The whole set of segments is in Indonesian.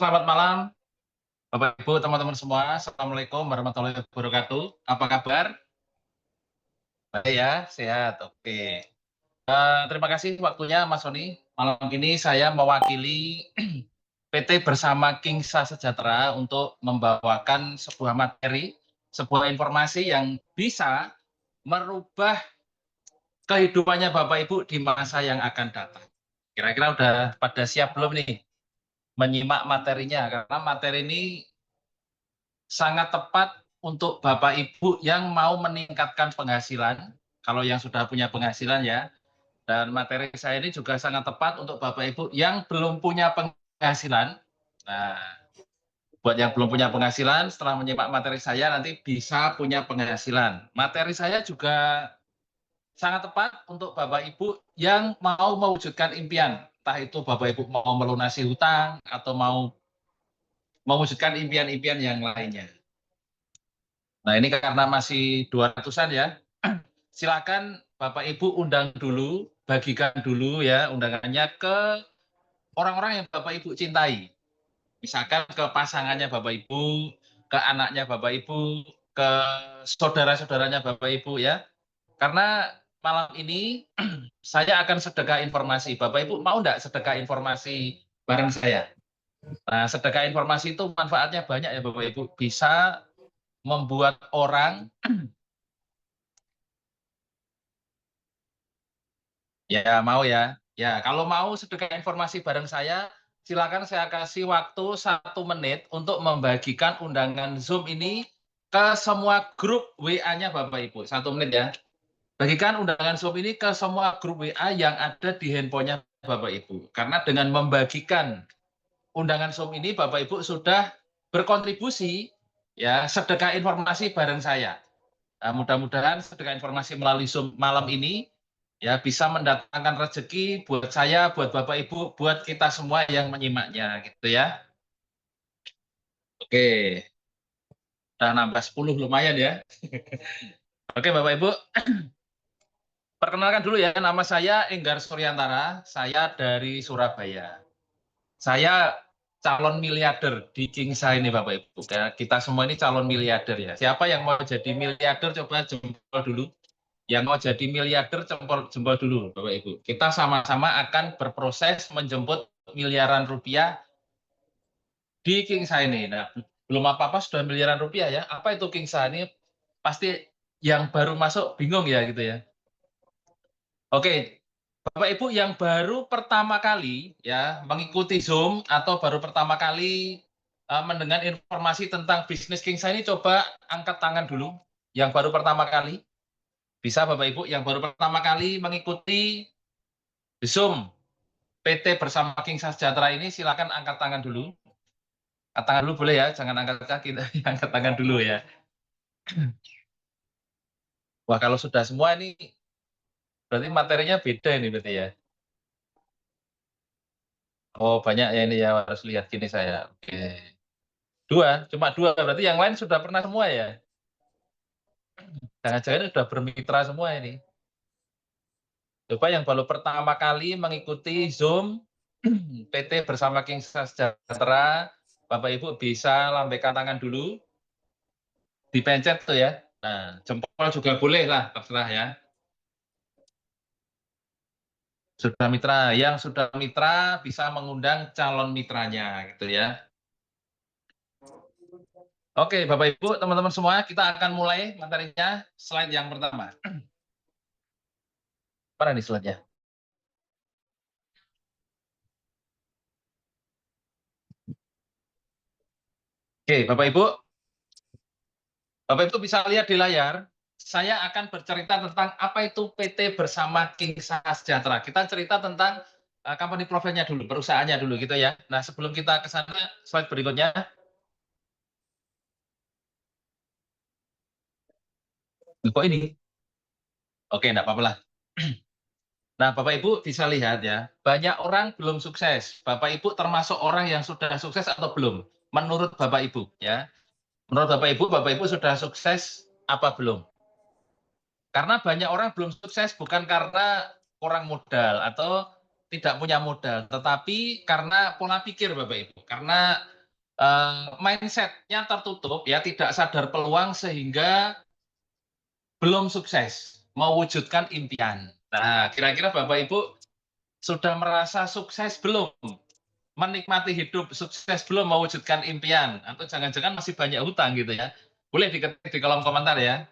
selamat malam Bapak Ibu, teman-teman semua. Assalamualaikum warahmatullahi wabarakatuh. Apa kabar? Baik ya, sehat. Oke. Terima kasih waktunya Mas Roni. Malam ini saya mewakili PT Bersama Kingsa Sejahtera untuk membawakan sebuah materi, sebuah informasi yang bisa merubah kehidupannya Bapak Ibu di masa yang akan datang. Kira-kira udah pada siap belum nih menyimak materinya? Karena materi ini sangat tepat untuk Bapak Ibu yang mau meningkatkan penghasilan, kalau yang sudah punya penghasilan ya. Dan materi saya ini juga sangat tepat untuk Bapak Ibu yang belum punya penghasilan. Nah, buat yang belum punya penghasilan, setelah menyimak materi saya nanti bisa punya penghasilan. Materi saya juga sangat tepat untuk Bapak Ibu yang mau mewujudkan impian. Entah itu Bapak Ibu mau melunasi hutang atau mau mewujudkan impian-impian yang lainnya. Nah, ini karena masih 200-an ya. Silakan Bapak Ibu undang dulu, bagikan dulu ya undangannya ke orang-orang yang Bapak Ibu cintai. Misalkan ke pasangannya Bapak Ibu, ke anaknya Bapak Ibu, ke saudara-saudaranya Bapak Ibu ya. Karena malam ini saya akan sedekah informasi. Bapak Ibu mau enggak sedekah informasi bareng saya? Nah, sedekah informasi itu manfaatnya banyak ya Bapak Ibu. Bisa membuat orang ya mau ya. Ya, kalau mau sedekah informasi bareng saya, silakan saya kasih waktu 1 menit untuk membagikan undangan Zoom ini ke semua grup WA-nya Bapak Ibu. 1 menit ya. Bagikan undangan Zoom ini ke semua grup WA yang ada di handphonenya Bapak Ibu. Karena dengan membagikan undangan Zoom ini Bapak Ibu sudah berkontribusi ya sedekah informasi bareng saya. Nah, mudah-mudahan sedekah informasi melalui Zoom malam ini ya bisa mendatangkan rezeki buat saya, buat Bapak Ibu, buat kita semua yang menyimaknya gitu ya. Oke, udah nambah 10 lumayan ya. Oke Bapak Ibu, perkenalkan dulu ya, nama saya Enggar Suryantara, saya dari Surabaya. Saya calon miliarder di Kingsa ini Bapak Ibu. Kita semua ini calon miliarder ya. Siapa yang mau jadi miliarder coba jempol dulu. Yang mau jadi miliarder jempol dulu Bapak Ibu. Kita sama-sama akan berproses menjemput miliaran rupiah di Kingsa ini. Nah, belum apa-apa sudah miliaran rupiah ya. Apa itu Kingsa ini? Pasti yang baru masuk bingung ya gitu ya. Oke, Bapak Ibu yang baru pertama kali ya mengikuti Zoom atau baru pertama kali mendengar informasi tentang bisnis Kingsa ini coba angkat tangan dulu. Yang baru pertama kali. Bisa Bapak Ibu yang baru pertama kali mengikuti Zoom PT Bersama Kingsa Sejahtera ini silakan angkat tangan dulu. Angkat tangan dulu boleh ya, jangan angkat kaki, angkat tangan dulu ya. Wah kalau sudah semua ini berarti materinya beda ini berarti ya. Oh banyak ya ini ya harus lihat gini saya. Oke. Cuma dua berarti yang lain sudah pernah semua ya. Jangan-jangan sudah bermitra semua ini. Coba yang baru pertama kali mengikuti Zoom PT Bersama Kingsa Sejahtera, Bapak Ibu bisa lambaikan tangan dulu, dipencet tuh ya. Nah, jempol juga boleh lah, terserah ya. Sudah mitra, yang sudah mitra bisa mengundang calon mitranya gitu ya. Oke, Bapak Ibu, teman-teman semua, kita akan mulai materinya. Slide yang pertama. Mana nih slide-nya? Oke, Bapak Ibu. Bapak Ibu bisa lihat di layar, saya akan bercerita tentang apa itu PT Bersama Kingsa Sejahtera. Kita cerita tentang company profile-nya dulu, perusahaannya dulu gitu ya. Nah, sebelum kita ke sana, slide berikutnya. Kok ini? Oke, enggak apa-apa lah. Nah, Bapak Ibu bisa lihat ya, banyak orang belum sukses. Bapak Ibu termasuk orang yang sudah sukses atau belum? Menurut Bapak Ibu ya. Menurut Bapak Ibu sudah sukses apa belum? Karena banyak orang belum sukses bukan karena kurang modal atau tidak punya modal, tetapi karena pola pikir Bapak Ibu. Karena mindset-nya tertutup ya, tidak sadar peluang sehingga belum sukses mewujudkan impian. Nah, kira-kira Bapak Ibu sudah merasa sukses belum? Menikmati hidup, sukses belum mewujudkan impian? Atau jangan-jangan masih banyak hutang gitu ya? Boleh diketik di kolom komentar ya.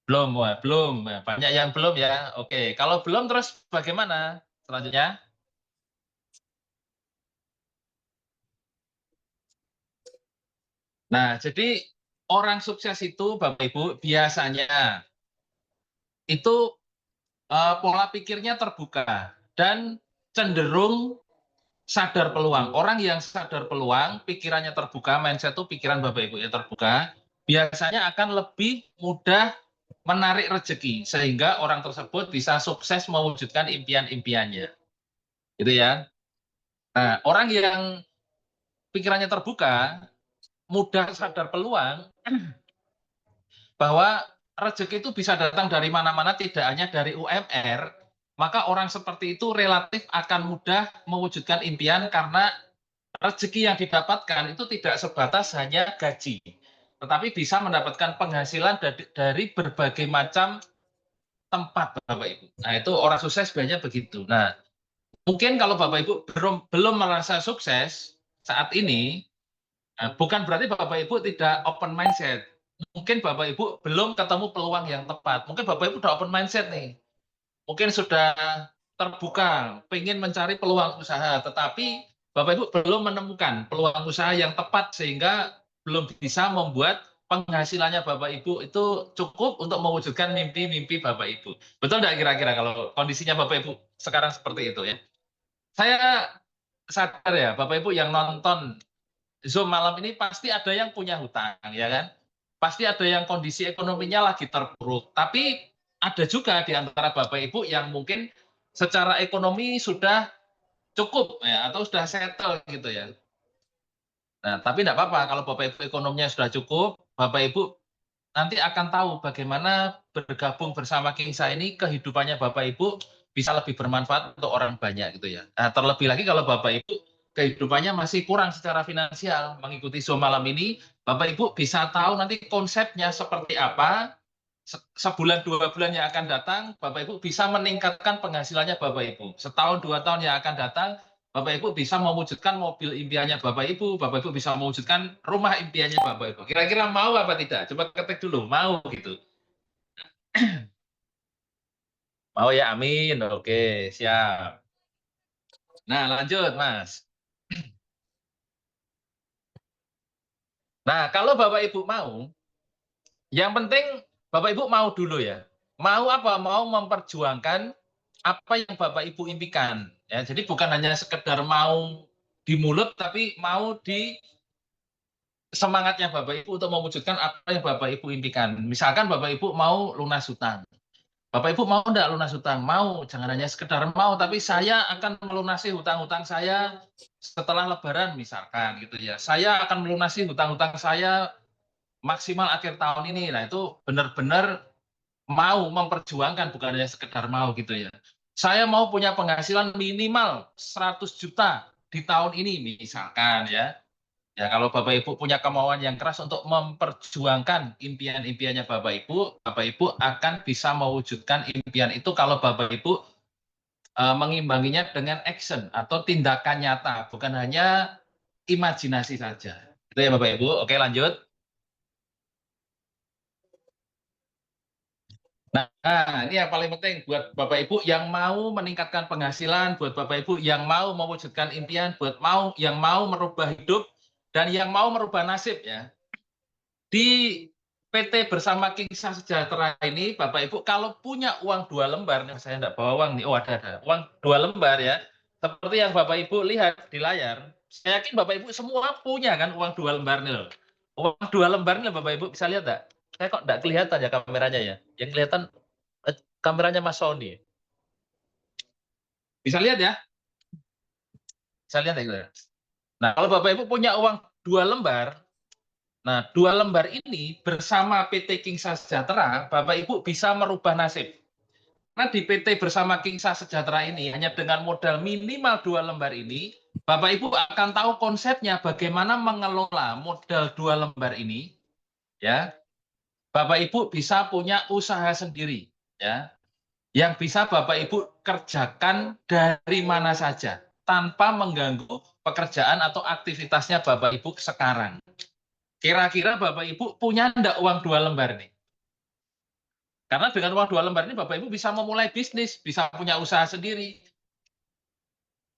Belum, wah, belum. Nah, banyak yang belum ya. Oke, kalau belum terus bagaimana selanjutnya? Nah, jadi orang sukses itu Bapak Ibu biasanya itu pola pikirnya terbuka dan cenderung sadar peluang. Orang yang sadar peluang, pikirannya terbuka, mindset itu pikiran Bapak Ibu ya terbuka, biasanya akan lebih mudah menarik rezeki sehingga orang tersebut bisa sukses mewujudkan impian-impiannya. Gitu ya. Nah, orang yang pikirannya terbuka, mudah sadar peluang bahwa rezeki itu bisa datang dari mana-mana, tidak hanya dari UMR, maka orang seperti itu relatif akan mudah mewujudkan impian karena rezeki yang didapatkan itu tidak sebatas hanya gaji, tetapi bisa mendapatkan penghasilan dari berbagai macam tempat, Bapak Ibu. Nah, itu orang sukses biasanya begitu. Nah, mungkin kalau Bapak Ibu belum merasa sukses saat ini, bukan berarti Bapak Ibu tidak open mindset. Mungkin Bapak Ibu belum ketemu peluang yang tepat. Mungkin Bapak Ibu udah open mindset nih. Mungkin sudah terbuka, pengen mencari peluang usaha, tetapi Bapak Ibu belum menemukan peluang usaha yang tepat sehingga belum bisa membuat penghasilannya Bapak Ibu itu cukup untuk mewujudkan mimpi-mimpi Bapak Ibu. Betul nggak kira-kira kalau kondisinya Bapak Ibu sekarang seperti itu ya? Saya sadar ya, Bapak Ibu yang nonton Zoom malam ini pasti ada yang punya hutang, ya kan? Pasti ada yang kondisi ekonominya lagi terpuruk. Tapi ada juga di antara Bapak Ibu yang mungkin secara ekonomi sudah cukup ya atau sudah settle gitu ya. Nah, tapi tidak apa-apa kalau Bapak Ibu ekonominya sudah cukup, Bapak Ibu nanti akan tahu bagaimana bergabung bersama Kingsa ini kehidupannya Bapak Ibu bisa lebih bermanfaat untuk orang banyak gitu ya. Nah, terlebih lagi kalau Bapak Ibu kehidupannya masih kurang secara finansial, mengikuti Zoom malam ini, Bapak Ibu bisa tahu nanti konsepnya seperti apa, sebulan 2 bulan yang akan datang, Bapak Ibu bisa meningkatkan penghasilannya Bapak Ibu. Setahun 2 tahun yang akan datang, Bapak Ibu bisa mewujudkan mobil impiannya Bapak Ibu bisa mewujudkan rumah impiannya Bapak Ibu. Kira-kira mau apa tidak? Coba ketik dulu, mau gitu. Mau ya, amin. Oke, siap. Nah, lanjut, Mas. Nah, kalau Bapak Ibu mau, yang penting Bapak Ibu mau dulu ya. Mau apa? Mau memperjuangkan apa yang Bapak Ibu impikan. Ya, jadi bukan hanya sekedar mau di mulut, tapi mau di semangatnya Bapak Ibu untuk mewujudkan apa yang Bapak Ibu impikan. Misalkan Bapak Ibu mau lunas hutang. Bapak Ibu mau enggak lunas hutang? Mau, jangan hanya sekedar mau, tapi saya akan melunasi hutang-hutang saya setelah Lebaran misalkan gitu ya. Saya akan melunasi hutang-hutang saya maksimal akhir tahun ini. Nah, itu benar-benar mau memperjuangkan, bukan hanya sekedar mau gitu ya. Saya mau punya penghasilan minimal 100 juta di tahun ini misalkan ya. Ya, kalau Bapak Ibu punya kemauan yang keras untuk memperjuangkan impian-impiannya Bapak Ibu akan bisa mewujudkan impian itu kalau Bapak Ibu mengimbanginya dengan action atau tindakan nyata, bukan hanya imajinasi saja. Itu ya Bapak Ibu. Oke, lanjut. Nah, ini yang paling penting buat Bapak Ibu yang mau meningkatkan penghasilan, buat Bapak Ibu yang mau mewujudkan impian, buat yang mau merubah hidup dan yang mau merubah nasib ya. Di PT Bersama Kingsa Sejahtera ini, Bapak Ibu, kalau punya uang 2 lembar, nih saya enggak bawa uang nih, oh ada, uang 2 lembar ya, seperti yang Bapak Ibu lihat di layar, saya yakin Bapak Ibu semua punya kan uang 2 lembar nih loh. Uang 2 lembar nih Bapak Ibu bisa lihat enggak? Saya kok enggak kelihatan ya kameranya ya, yang kelihatan kameranya Mas Sony. Bisa lihat ya? Bisa lihat ya? Nah, kalau Bapak Ibu punya uang 2 lembar, nah, 2 lembar ini bersama PT Kingsa Sejahtera, Bapak Ibu bisa merubah nasib. Nah, di PT Bersama Kingsa Sejahtera ini hanya dengan modal minimal 2 lembar ini, Bapak Ibu akan tahu konsepnya bagaimana mengelola modal 2 lembar ini, ya. Bapak Ibu bisa punya usaha sendiri, ya, yang bisa Bapak Ibu kerjakan dari mana saja, tanpa mengganggu pekerjaan atau aktivitasnya Bapak Ibu sekarang. Kira-kira Bapak Ibu punya enggak uang 2 lembar nih? Karena dengan uang 2 lembar ini Bapak Ibu bisa memulai bisnis, bisa punya usaha sendiri.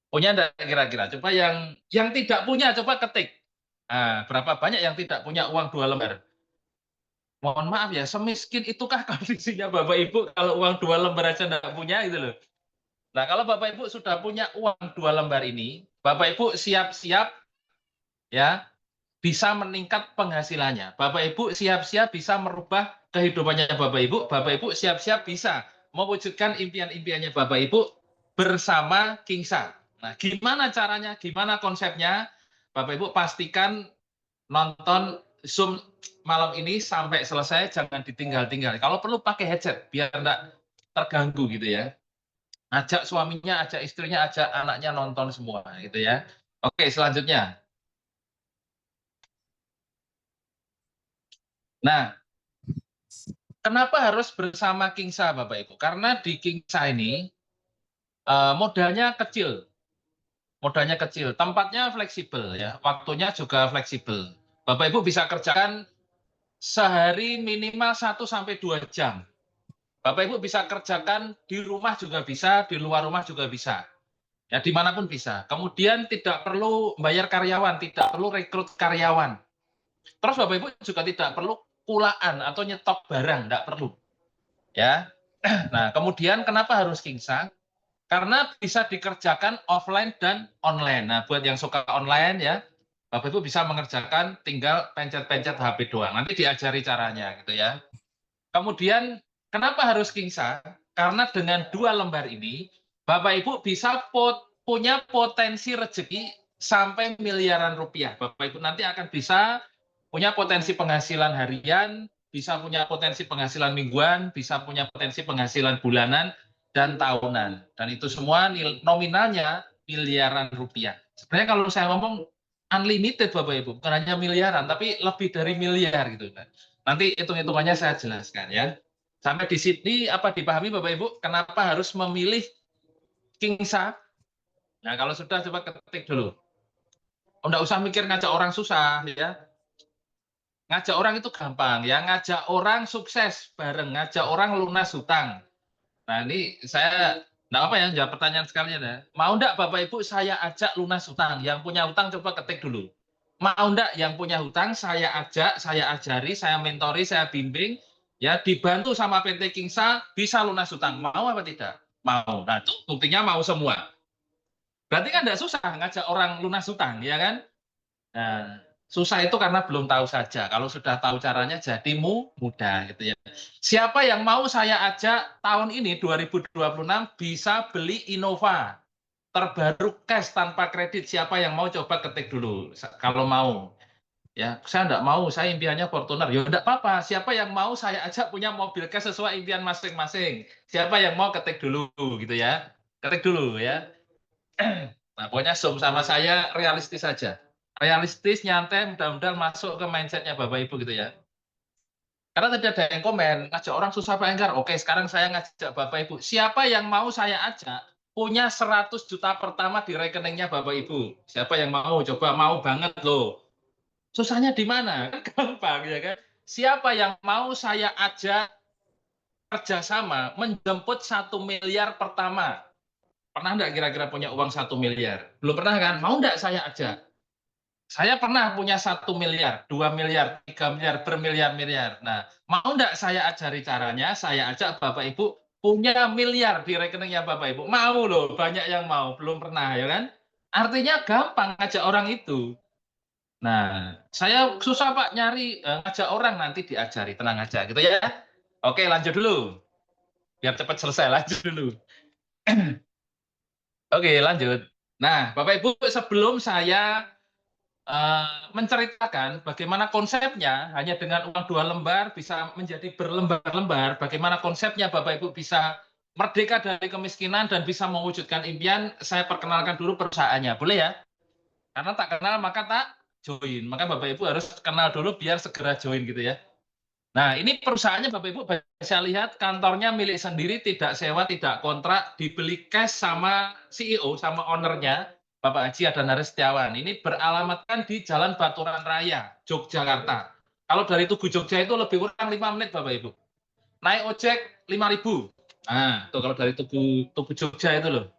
Punya enggak kira-kira? Coba yang tidak punya coba ketik. Nah, berapa banyak yang tidak punya uang 2 lembar? Mohon maaf ya, semiskin itukah kondisinya Bapak Ibu kalau uang 2 lembar aja enggak punya gitu loh. Nah, kalau Bapak Ibu sudah punya uang 2 lembar ini, Bapak Ibu siap-siap ya bisa meningkat penghasilannya. Bapak Ibu siap-siap bisa merubah kehidupannya Bapak Ibu siap-siap bisa mewujudkan impian-impiannya Bapak Ibu bersama Kingsa. Nah, gimana caranya, gimana konsepnya? Bapak Ibu pastikan nonton Zoom malam ini sampai selesai, jangan ditinggal-tinggal. Kalau perlu pakai headset biar enggak terganggu gitu ya. Ajak suaminya, ajak istrinya, ajak anaknya nonton semua gitu ya. Oke, selanjutnya. Nah, kenapa harus bersama Kingsa Bapak Ibu? Karena di Kingsa ini modalnya kecil, tempatnya fleksibel ya, waktunya juga fleksibel. Bapak Ibu bisa kerjakan sehari minimal 1 sampai 2 jam. Bapak Ibu bisa kerjakan di rumah juga bisa, di luar rumah juga bisa. Ya, dimanapun bisa. Kemudian tidak perlu bayar karyawan, tidak perlu rekrut karyawan. Terus Bapak Ibu juga tidak perlu kulaan atau nyetok barang, tidak perlu. Ya. Nah, kemudian kenapa harus Kingsa? Karena bisa dikerjakan offline dan online. Nah, buat yang suka online ya, Bapak Ibu bisa mengerjakan tinggal pencet-pencet HP doang. Nanti diajari caranya gitu ya. Kemudian kenapa harus Kingsa? Karena dengan 2 lembar ini, Bapak Ibu bisa punya potensi rezeki sampai miliaran rupiah. Bapak Ibu nanti akan bisa punya potensi penghasilan harian, bisa punya potensi penghasilan mingguan, bisa punya potensi penghasilan bulanan dan tahunan. Dan itu semua nominalnya miliaran rupiah. Sebenarnya kalau saya ngomong unlimited Bapak Ibu, bukan hanya miliaran, tapi lebih dari miliar gitu. Nanti hitung-hitungannya saya jelaskan ya. Sampai di sini apa dipahami Bapak Ibu kenapa harus memilih Kingsa? Nah, kalau sudah coba ketik dulu. Oh, enggak usah mikir ngajak orang susah ya. Ngajak orang itu gampang ya, ngajak orang sukses bareng, ngajak orang lunas hutang. Nah, ini saya enggak apa ya, jawab pertanyaan sekalian ya. Mau enggak Bapak Ibu saya ajak lunas hutang? Yang punya hutang coba ketik dulu. Mau enggak yang punya hutang saya ajak, saya ajari, saya mentori, saya bimbing, ya dibantu sama PT Kingsa bisa lunas hutang. Mau apa tidak? Mau. Nah, itu buktinya mau semua. Berarti kan enggak susah ngajak orang lunas hutang, ya kan? Nah, susah itu karena belum tahu saja. Kalau sudah tahu caranya jadi mudah gitu ya. Siapa yang mau saya ajak tahun ini 2026 bisa beli Innova terbaru cash tanpa kredit. Siapa yang mau coba ketik dulu kalau mau. Ya, saya enggak mau, saya impiannya Fortuner. Ya enggak apa-apa, siapa yang mau saya ajak punya mobil cash sesuai impian masing-masing. Siapa yang mau ketik dulu gitu ya. Ketik dulu ya. Nah, pokoknya Zoom sama saya realistis saja. Realistis, nyantai, mudah-mudahan masuk ke mindsetnya Bapak Ibu gitu ya. Karena tadi ada yang komen, ngajak orang susah Pak Enggar. Oke, sekarang saya ngajak Bapak Ibu. Siapa yang mau saya ajak punya 100 juta pertama di rekeningnya Bapak Ibu? Siapa yang mau? Coba mau banget loh. Susahnya di mana? Kan gampang ya kan. Siapa yang mau saya ajak kerjasama menjemput 1 miliar pertama? Pernah enggak kira-kira punya uang 1 miliar? Belum pernah kan? Mau enggak saya ajak? Saya pernah punya 1 miliar, 2 miliar, 3 miliar, bermiliar-miliar. Nah, mau enggak saya ajari caranya, saya ajak Bapak Ibu punya miliar di rekeningnya Bapak Ibu. Mau loh, banyak yang mau, belum pernah ya kan? Artinya gampang ngajak orang itu. Nah, saya susah Pak nyari ngajak orang nanti diajari, tenang aja gitu ya. Oke, lanjut dulu. Biar cepat selesai, lanjut dulu. Oke, lanjut. Nah, Bapak Ibu, sebelum saya menceritakan bagaimana konsepnya hanya dengan uang 2 lembar bisa menjadi berlembar-lembar, bagaimana konsepnya Bapak Ibu bisa merdeka dari kemiskinan dan bisa mewujudkan impian, saya perkenalkan dulu perusahaannya, boleh ya? Karena tak kenal maka tak join. Maka Bapak Ibu harus kenal dulu biar segera join gitu ya. Nah, ini perusahaannya Bapak Ibu bisa lihat kantornya milik sendiri, tidak sewa, tidak kontrak, dibeli cash sama CEO, sama ownernya, Bapak Haji Adnan Setiawan. Ini beralamatkan di Jalan Baturan Raya, Yogyakarta. Kalau dari Tugu Jogja itu lebih kurang 5 menit Bapak Ibu. Naik ojek 5.000. Nah, tuh kalau dari Tugu Jogja itu loh.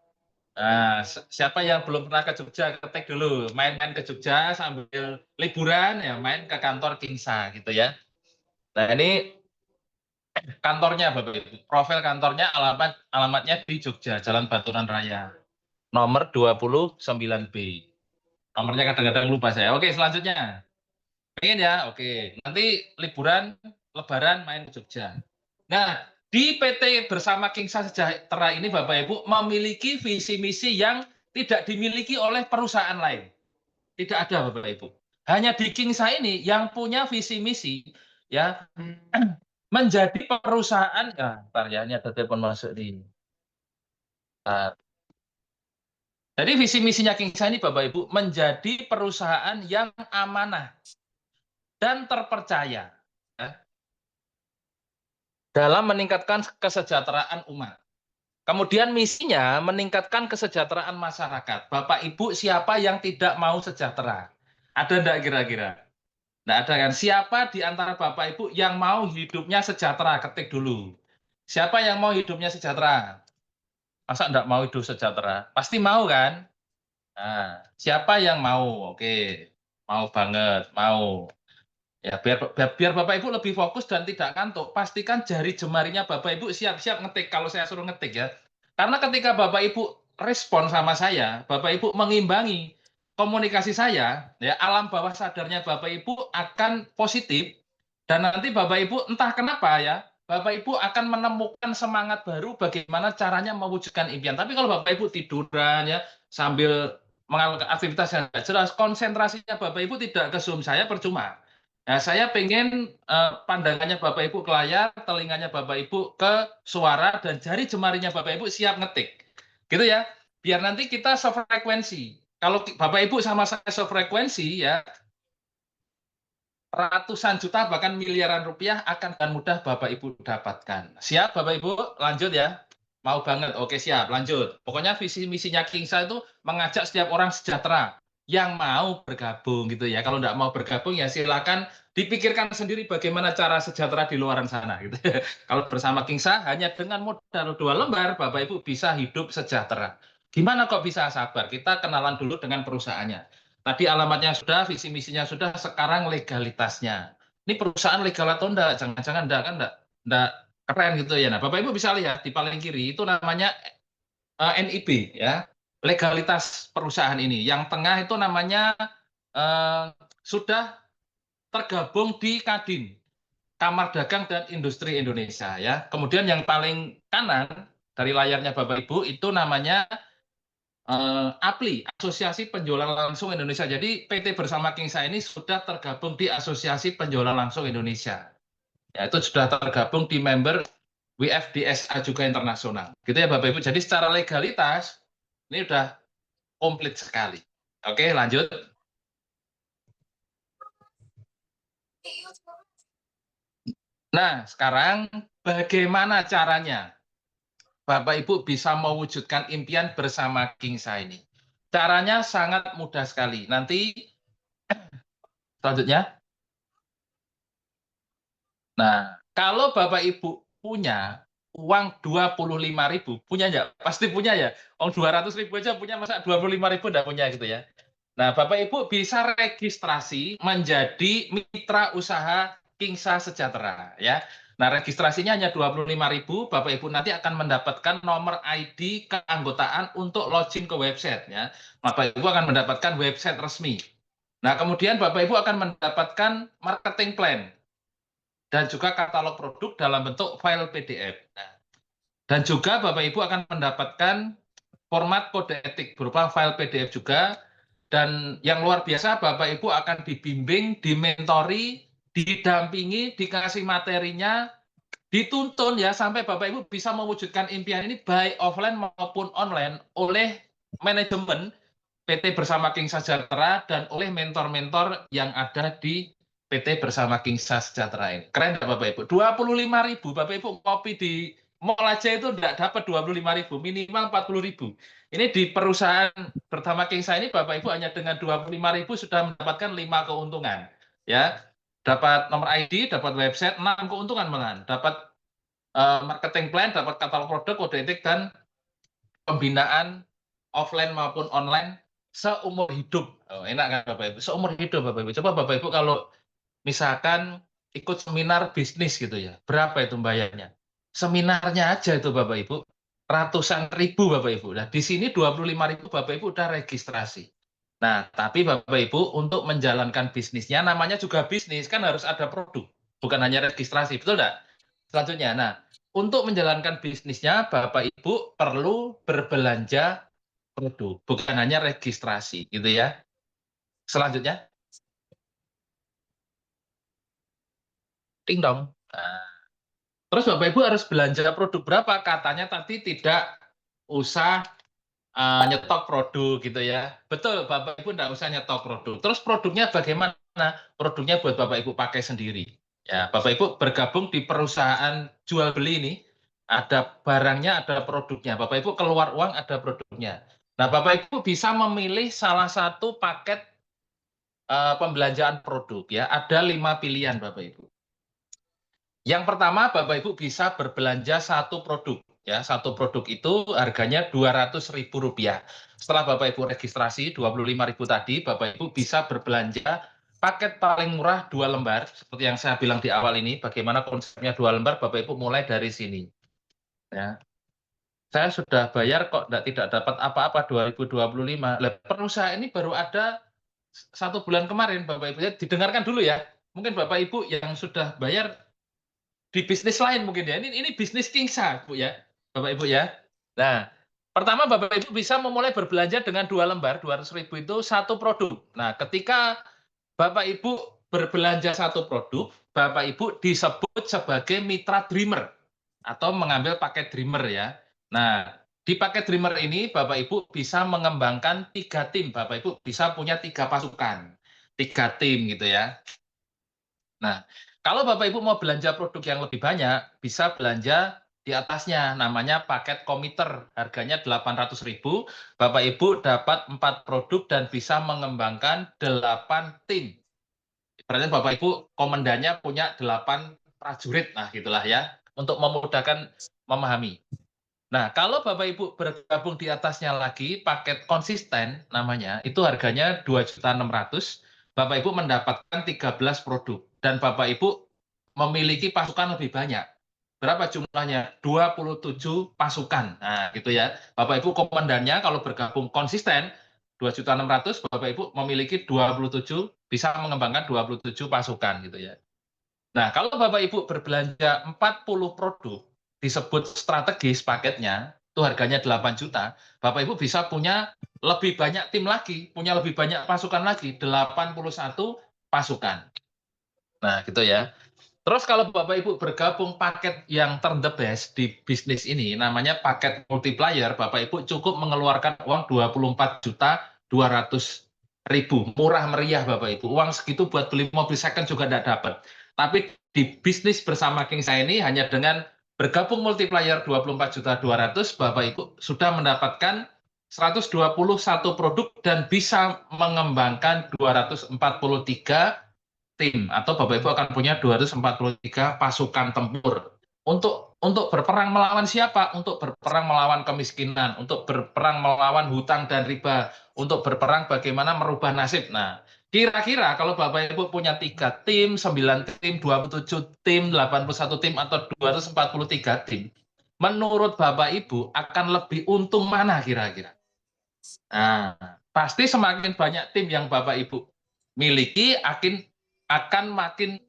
Nah, siapa yang belum pernah ke Jogja, ketik dulu. Main-main ke Jogja sambil liburan, ya main ke kantor Kingsa gitu ya. Nah, ini kantornya Bapak Ibu. Profil kantornya alamatnya di Jogja, Jalan Baturan Raya. Nomor 29B. Nomornya kadang-kadang lupa saya. Oke, selanjutnya. Pengen ya? Oke. Nanti liburan, lebaran main ke Jogja. Nah, di PT Bersama Kingsa Sejahtera ini Bapak Ibu memiliki visi misi yang tidak dimiliki oleh perusahaan lain. Tidak ada Bapak Ibu. Hanya di Kingsa ini yang punya visi misi ya menjadi perusahaan ya, ntar ya, ini ada telepon masuk nih. Jadi visi misinya Kingsa ini Bapak Ibu menjadi perusahaan yang amanah dan terpercaya ya, dalam meningkatkan kesejahteraan umat. Kemudian misinya meningkatkan kesejahteraan masyarakat. Bapak Ibu siapa yang tidak mau sejahtera? Ada enggak kira-kira? Enggak ada kan? Siapa di antara Bapak Ibu yang mau hidupnya sejahtera? Ketik dulu. Siapa yang mau hidupnya sejahtera? Masa enggak mau hidup sejahtera? Pasti mau kan? Nah, siapa yang mau? Oke, mau banget, mau. Ya, biar Bapak Ibu lebih fokus dan tidak kantuk, pastikan jari jemarinya Bapak Ibu siap-siap ngetik kalau saya suruh ngetik ya. Karena ketika Bapak Ibu respon sama saya, Bapak Ibu mengimbangi komunikasi saya, ya alam bawah sadarnya Bapak Ibu akan positif dan nanti Bapak Ibu entah kenapa ya, Bapak Ibu akan menemukan semangat baru bagaimana caranya mewujudkan impian. Tapi kalau Bapak Ibu tiduran ya sambil melakukan aktivitas yang tidak jelas, konsentrasinya Bapak Ibu tidak ke Zoom saya percuma. Nah, saya pengen pandangannya Bapak Ibu ke layar, telinganya Bapak Ibu ke suara, dan jari jemarinya Bapak Ibu siap ngetik. Gitu ya. Biar nanti kita sefrekuensi. Kalau Bapak Ibu sama saya sefrekuensi, ya ratusan juta bahkan miliaran rupiah akan dengan mudah Bapak Ibu dapatkan. Siap Bapak Ibu? Lanjut ya. Mau banget. Oke, siap. Lanjut. Pokoknya visi misinya Kingsa itu mengajak setiap orang sejahtera yang mau bergabung gitu ya. Kalau nggak mau bergabung ya silakan dipikirkan sendiri bagaimana cara sejahtera di luaran sana gitu. Kalau bersama Kingsa hanya dengan modal 2 lembar Bapak Ibu bisa hidup sejahtera. Gimana kok bisa sabar? Kita kenalan dulu dengan perusahaannya. Tadi alamatnya sudah, visi misinya sudah, sekarang legalitasnya. Ini perusahaan legal atau enggak? Jangan-jangan enggak kan enggak keren gitu ya. Nah, Bapak Ibu bisa lihat di paling kiri itu namanya NIB ya. Legalitas perusahaan ini. Yang tengah itu namanya sudah tergabung di Kadin, Kamar Dagang dan Industri Indonesia ya. Kemudian yang paling kanan dari layarnya Bapak Ibu itu namanya APLI, Asosiasi Penjualan Langsung Indonesia. Jadi PT Bersama Kingsa ini sudah tergabung di Asosiasi Penjualan Langsung Indonesia. Ya, itu sudah tergabung di member WFDSA juga internasional. Gitu ya Bapak Ibu. Jadi secara legalitas ini udah komplit sekali. Oke, lanjut. Nah, sekarang bagaimana caranya Bapak Ibu bisa mewujudkan impian bersama Kingsa ini? Caranya sangat mudah sekali. Nanti selanjutnya. Nah, kalau Bapak Ibu punya uang 25.000, punya nggak? Pasti punya ya. Uang 200.000 aja punya, masa 25.000 nggak punya gitu ya. Nah, Bapak Ibu bisa registrasi menjadi mitra usaha Kingsa Sejahtera ya. Nah, registrasinya hanya 25.000, Bapak Ibu nanti akan mendapatkan nomor ID keanggotaan untuk login ke website ya. Bapak Ibu akan mendapatkan website resmi. Nah, kemudian Bapak Ibu akan mendapatkan marketing plan dan juga katalog produk dalam bentuk file PDF. Nah, dan juga Bapak Ibu akan mendapatkan format kode etik berupa file PDF juga. Dan yang luar biasa, Bapak Ibu akan dibimbing, dimentori, didampingi, dikasih materinya, dituntun ya sampai Bapak Ibu bisa mewujudkan impian ini baik offline maupun online oleh manajemen PT Bersama King Sejahtera dan oleh mentor-mentor yang ada di PT Bersama King Sejahtera ini. Keren nggak Bapak Ibu? 25.000 Bapak Ibu kopi di mall aja itu tidak dapat 25.000, minimal 40.000. Ini di perusahaan Bersama King ini Bapak Ibu hanya dengan 25.000 sudah mendapatkan 5 keuntungan. Ya, dapat nomor ID, dapat website, 6 keuntungan malahan, dapat marketing plan, dapat katalog produk, kode etik, dan pembinaan offline maupun online seumur hidup. Oh, enak kan Bapak Ibu? Seumur hidup Bapak Ibu. Coba Bapak Ibu kalau misalkan ikut seminar bisnis gitu ya, berapa itu bayarnya? Seminarnya aja itu Bapak Ibu, ratusan ribu Bapak Ibu. Nah, di sini 25.000 Bapak Ibu udah registrasi. Nah, tapi Bapak Ibu untuk menjalankan bisnisnya, namanya juga bisnis, kan harus ada produk, bukan hanya registrasi, betul nggak? Selanjutnya, nah, untuk menjalankan bisnisnya, Bapak Ibu perlu berbelanja produk, bukan hanya registrasi, gitu ya. Selanjutnya, ting dong. Nah, terus Bapak Ibu harus belanja produk berapa? Katanya tadi tidak usah nyetok produk gitu ya. Betul, Bapak Ibu tidak usah nyetok produk. Terus produknya bagaimana? Produknya buat Bapak Ibu pakai sendiri. Ya, Bapak Ibu bergabung di perusahaan jual beli ini, ada barangnya, ada produknya. Bapak Ibu keluar uang, ada produknya. Nah, Bapak Ibu bisa memilih salah satu paket pembelanjaan produk ya. Ada 5 pilihan Bapak Ibu. Yang pertama, Bapak Ibu bisa berbelanja satu produk. Ya, satu produk itu harganya Rp200.000. Setelah Bapak Ibu registrasi 25.000 tadi, Bapak Ibu bisa berbelanja paket paling murah 2 lembar. Seperti yang saya bilang di awal ini, bagaimana konsepnya 2 lembar, Bapak Ibu mulai dari sini. Ya. Saya sudah bayar kok tidak dapat apa-apa 2025. Perusahaan ini baru ada 1 bulan kemarin, Bapak Ibu. Ya, didengarkan dulu ya. Mungkin Bapak Ibu yang sudah bayar di bisnis lain mungkin ya. Ini bisnis Kingsa, Bu ya. Bapak Ibu ya. Nah, pertama Bapak Ibu bisa memulai berbelanja dengan 2 lembar, 200.000 itu satu produk. Nah, ketika Bapak Ibu berbelanja satu produk, Bapak Ibu disebut sebagai mitra dreamer atau mengambil paket dreamer ya. Nah, di paket dreamer ini Bapak Ibu bisa mengembangkan 3 tim. Bapak Ibu bisa punya 3 pasukan, 3 tim gitu ya. Nah, kalau Bapak Ibu mau belanja produk yang lebih banyak, bisa belanja di atasnya, namanya paket komiter, harganya 800.000, Bapak Ibu dapat 4 produk dan bisa mengembangkan 8 tim. Berarti Bapak Ibu komandannya punya 8 prajurit, nah gitulah ya, untuk memudahkan memahami. Nah, kalau Bapak Ibu bergabung di atasnya lagi, paket konsisten namanya, itu harganya 2.600.000, Bapak Ibu mendapatkan 13 produk. Dan Bapak Ibu memiliki pasukan lebih banyak. Berapa jumlahnya? 27 pasukan. Nah, gitu ya. Bapak Ibu komandannya kalau bergabung konsisten, 2.600.000, Bapak Ibu memiliki 27, bisa mengembangkan 27 pasukan gitu ya. Nah, kalau Bapak Ibu berbelanja 40 produk, disebut strategis paketnya, itu harganya 8 juta, Bapak Ibu bisa punya lebih banyak tim lagi, punya lebih banyak pasukan lagi, 81 pasukan. Nah, gitu ya. Terus kalau Bapak Ibu bergabung paket yang turn the best di bisnis ini, namanya paket multiplier, Bapak Ibu cukup mengeluarkan uang 24.200.000. Murah meriah Bapak Ibu. Uang segitu buat beli mobil second juga tidak dapat. Tapi di bisnis bersama King saya ini hanya dengan bergabung multiplier 24.200.000, Bapak Ibu sudah mendapatkan 121 produk dan bisa mengembangkan 243 tim, atau Bapak Ibu akan punya 243 pasukan tempur untuk berperang melawan siapa? Untuk berperang melawan kemiskinan, untuk berperang melawan hutang dan riba, untuk berperang bagaimana merubah nasib. Nah, kira-kira kalau Bapak Ibu punya 3 tim, 9 tim, 27 tim, 81 tim, atau 243 tim, menurut Bapak Ibu akan lebih untung mana kira-kira? Nah, pasti semakin banyak tim yang Bapak Ibu miliki akan makin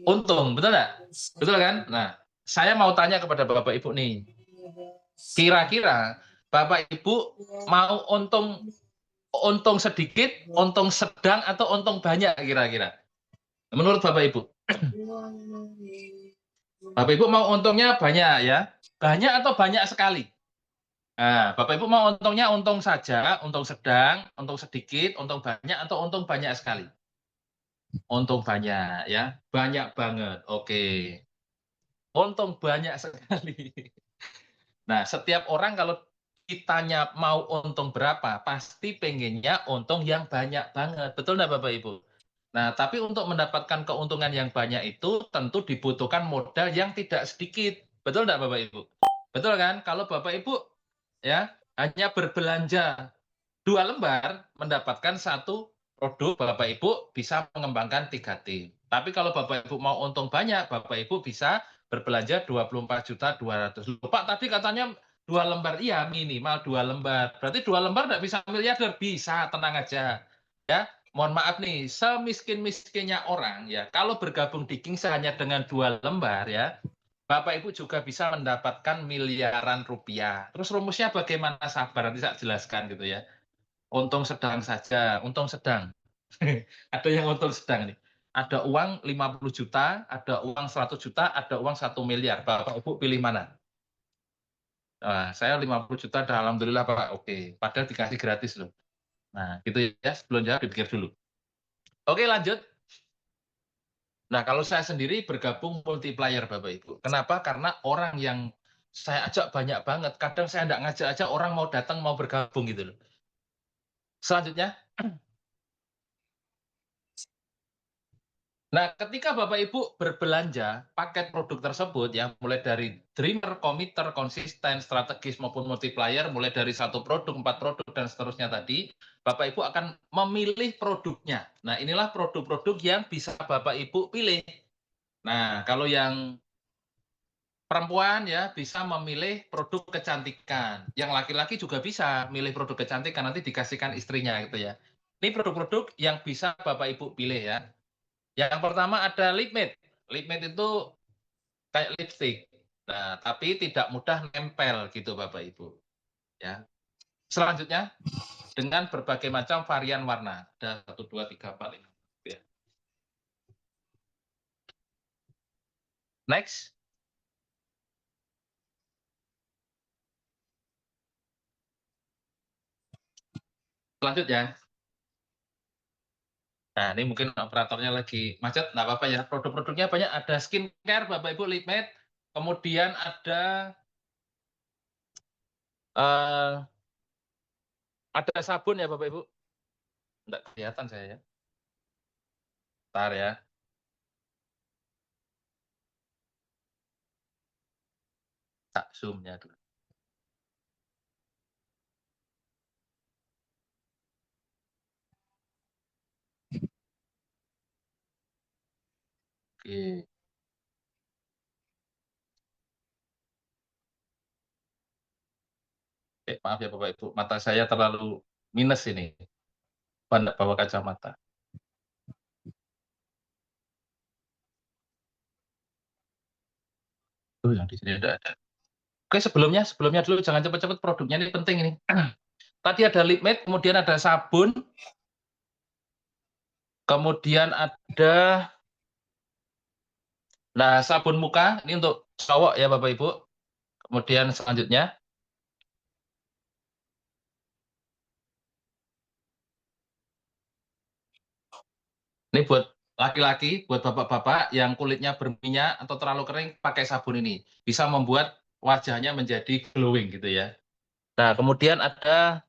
untung, betul nggak? Betul kan? Nah, saya mau tanya kepada Bapak Ibu nih, kira-kira Bapak Ibu mau untung sedikit, untung sedang, atau untung banyak kira-kira? Menurut Bapak Ibu, Bapak Ibu mau untungnya banyak ya? Banyak atau banyak sekali? Nah, Bapak Ibu mau untungnya untung saja, untung sedang, untung sedikit, untung banyak, atau untung banyak sekali? Untung banyak ya, banyak banget. Oke, untung banyak sekali. Nah, setiap orang kalau kitanya mau untung berapa, pasti pengennya untung yang banyak banget. Betul nggak Bapak Ibu? Nah, tapi untuk mendapatkan keuntungan yang banyak itu tentu dibutuhkan modal yang tidak sedikit. Betul nggak Bapak Ibu? Betul kan? Kalau Bapak Ibu ya hanya berbelanja 2 lembar mendapatkan satu produk, Bapak Ibu bisa mengembangkan 3 tim. Tapi kalau Bapak Ibu mau untung banyak, Bapak Ibu bisa berbelanja 24.200.000. Pak tadi katanya 2 lembar, iya minimal 2 lembar. Berarti 2 lembar nggak bisa miliarder? Bisa, tenang aja. Ya, mohon maaf nih, semiskin-miskinnya orang ya, kalau bergabung di Kings hanya dengan 2 lembar ya, Bapak Ibu juga bisa mendapatkan miliaran rupiah. Terus rumusnya bagaimana? Sabar, nanti saya jelaskan gitu ya. Untung sedang saja, untung sedang. Ada yang untung sedang nih. Ada uang 50 juta, ada uang 100 juta, ada uang 1 miliar. Bapak Ibu pilih mana? Saya 50 juta dah alhamdulillah Pak, oke. Padahal dikasih gratis loh. Nah, gitu ya, sebelum jawab dipikir dulu. Oke lanjut. Nah, kalau saya sendiri bergabung multiplier Bapak Ibu. Kenapa? Karena orang yang saya ajak banyak banget, kadang saya nggak ngajak aja orang mau datang, mau bergabung gitu loh. Selanjutnya, nah, ketika Bapak Ibu berbelanja paket produk tersebut ya, mulai dari dreamer, committer, konsisten, strategis maupun multiplier, mulai dari satu produk, 4 produk dan seterusnya tadi, Bapak Ibu akan memilih produknya. Nah, inilah produk-produk yang bisa Bapak Ibu pilih. Nah, kalau yang perempuan ya bisa memilih produk kecantikan. Yang laki-laki juga bisa milih produk kecantikan nanti dikasihkan istrinya gitu ya. Ini produk-produk yang bisa Bapak Ibu pilih ya. Yang pertama ada lip matte. Lip matte itu kayak lipstick. Nah, tapi tidak mudah nempel gitu Bapak Ibu, ya. Selanjutnya dengan berbagai macam varian warna. Ada 1, 2, 3, 4, 5 ya. Next. Selanjutnya. Nah, ini mungkin operatornya lagi macet, nggak apa-apa ya. Produk-produknya banyak, ada skincare Bapak Ibu, lip matte, kemudian uh, ada sabun ya Bapak Ibu. Nggak kelihatan saya ya. Bentar ya. Tak zoom-nya dulu. Oke. Maaf ya Bapak Ibu, mata saya terlalu minus ini. Bawa kacamata. Oh, yang di sini ada. Oke, sebelumnya dulu jangan cepet-cepet, produknya ini penting ini. Tadi ada lip matte, kemudian ada sabun, kemudian ada sabun muka, ini untuk cowok ya Bapak Ibu. Kemudian selanjutnya, ini buat laki-laki, buat bapak-bapak yang kulitnya berminyak atau terlalu kering, pakai sabun ini. Bisa membuat wajahnya menjadi glowing gitu ya. Nah, kemudian ada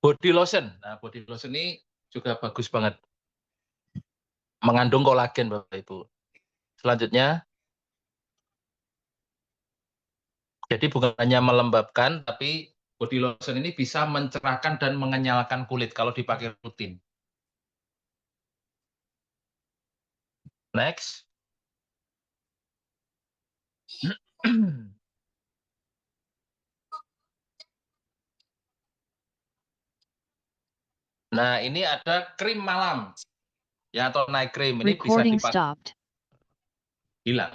body lotion. Nah, body lotion ini juga bagus banget. Mengandung kolagen Bapak Ibu. Selanjutnya, jadi bukan hanya melembabkan, tapi body lotion ini bisa mencerahkan dan mengenyalkan kulit kalau dipakai rutin. Next. Nah, ini ada krim malam. Ya, atau night cream. Ini bisa dipakai. Hilang.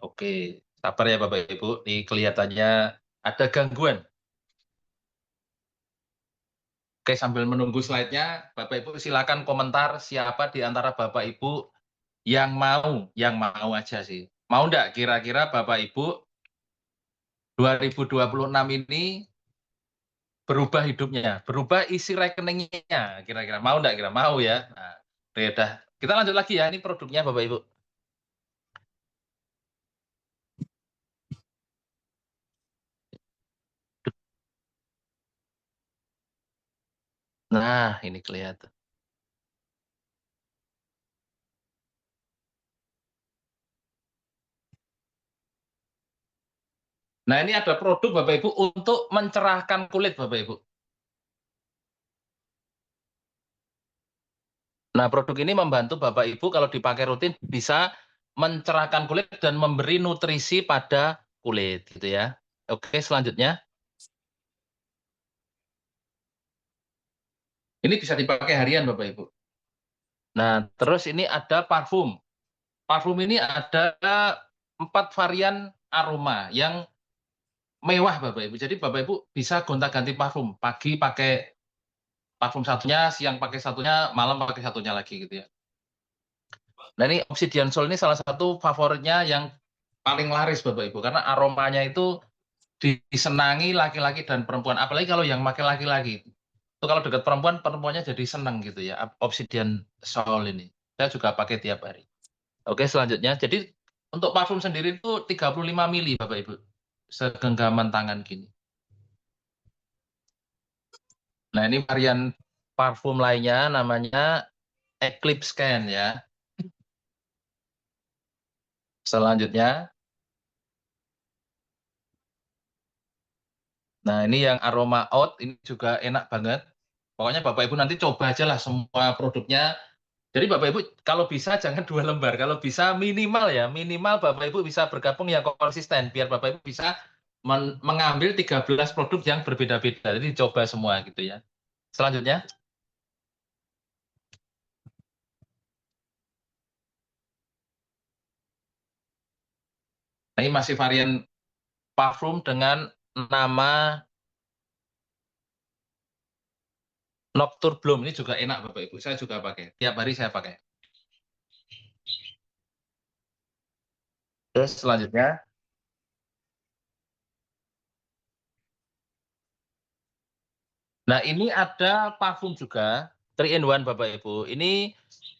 Oke, sabar ya Bapak Ibu. Ini kelihatannya ada gangguan. Oke, sambil menunggu slide-nya, Bapak Ibu silakan komentar siapa di antara Bapak Ibu yang mau aja sih. Mau enggak kira-kira Bapak Ibu 2026 ini berubah hidupnya, berubah isi rekeningnya, kira-kira mau nggak kira? Mau ya? Nah, oke dah. Kita lanjut lagi ya, ini produknya Bapak Ibu. Nah, ini kelihatan. Nah, ini ada produk Bapak Ibu untuk mencerahkan kulit Bapak Ibu. Nah, produk ini membantu Bapak Ibu kalau dipakai rutin bisa mencerahkan kulit dan memberi nutrisi pada kulit gitu ya. Oke, selanjutnya. Ini bisa dipakai harian Bapak Ibu. Nah, terus ini ada parfum. Parfum ini ada 4 varian aroma yang mewah Bapak Ibu. Jadi Bapak Ibu bisa gonta-ganti parfum. Pagi pakai parfum satunya, siang pakai satunya, malam pakai satunya lagi gitu ya. Nah, ini Obsidian Soul ini salah satu favoritnya yang paling laris Bapak Ibu karena aromanya itu disenangi laki-laki dan perempuan. Apalagi kalau yang pakai laki-laki. Itu kalau dekat perempuan, perempuannya jadi senang gitu ya. Obsidian Soul ini. Saya juga pakai tiap hari. Oke, selanjutnya. Jadi untuk parfum sendiri itu 35 mili Bapak Ibu. Segenggaman tangan gini. Nah, ini varian parfum lainnya namanya Eclipse Scan ya. Selanjutnya. Nah, ini yang aroma oud ini juga enak banget. Pokoknya Bapak Ibu nanti coba aja lah semua produknya. Jadi Bapak Ibu kalau bisa jangan 2 lembar. Kalau bisa minimal ya, minimal Bapak Ibu bisa bergabung yang konsisten. Biar Bapak Ibu bisa mengambil 13 produk yang berbeda-beda. Jadi coba semua gitu ya. Selanjutnya. Nah, ini masih varian parfum dengan nama Nocturne Bloom. Ini juga enak Bapak Ibu. Saya juga pakai. Tiap hari saya pakai. Terus selanjutnya. Nah, ini ada parfum juga, 3 in 1 Bapak Ibu. Ini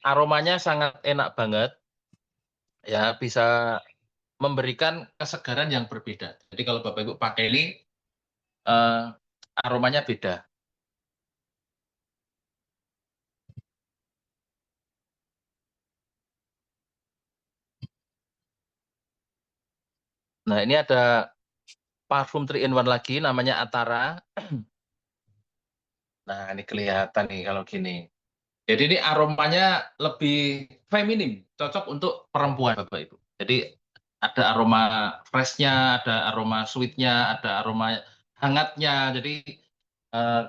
aromanya sangat enak banget, ya bisa memberikan kesegaran yang berbeda. Jadi kalau Bapak Ibu pakai ini, eh, aromanya beda. Nah, ini ada parfum 3 in 1 lagi, namanya Atara. Nah, ini kelihatan nih kalau gini. Jadi ini aromanya lebih feminim, cocok untuk perempuan Bapak Ibu. Jadi ada aroma fresh-nya, ada aroma sweet-nya, ada aroma hangatnya. Jadi eh,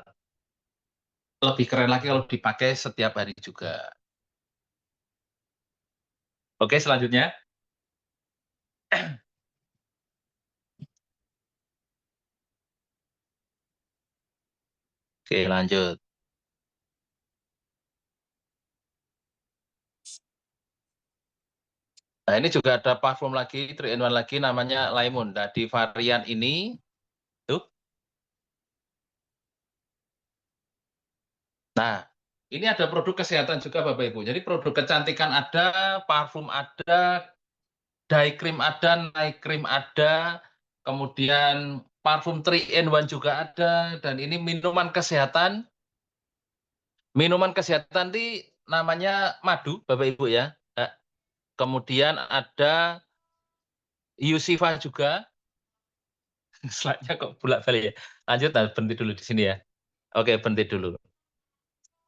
lebih keren lagi kalau dipakai setiap hari juga. Oke, selanjutnya. Oke, lanjut. Nah, ini juga ada parfum lagi, 3 in 1 lagi, namanya Lemon. Nah, di varian ini, tuh. Nah, ini ada produk kesehatan juga Bapak Ibu. Jadi produk kecantikan ada, parfum ada, dye cream ada, night cream ada, kemudian parfum 3 in 1 juga ada, dan ini minuman kesehatan. Minuman kesehatan ini namanya madu, Bapak Ibu ya. Kemudian ada Yusifa juga. Slide-nya kok bolak-balik ya. Lanjut, nah, berhenti dulu di sini ya. Oke, berhenti dulu.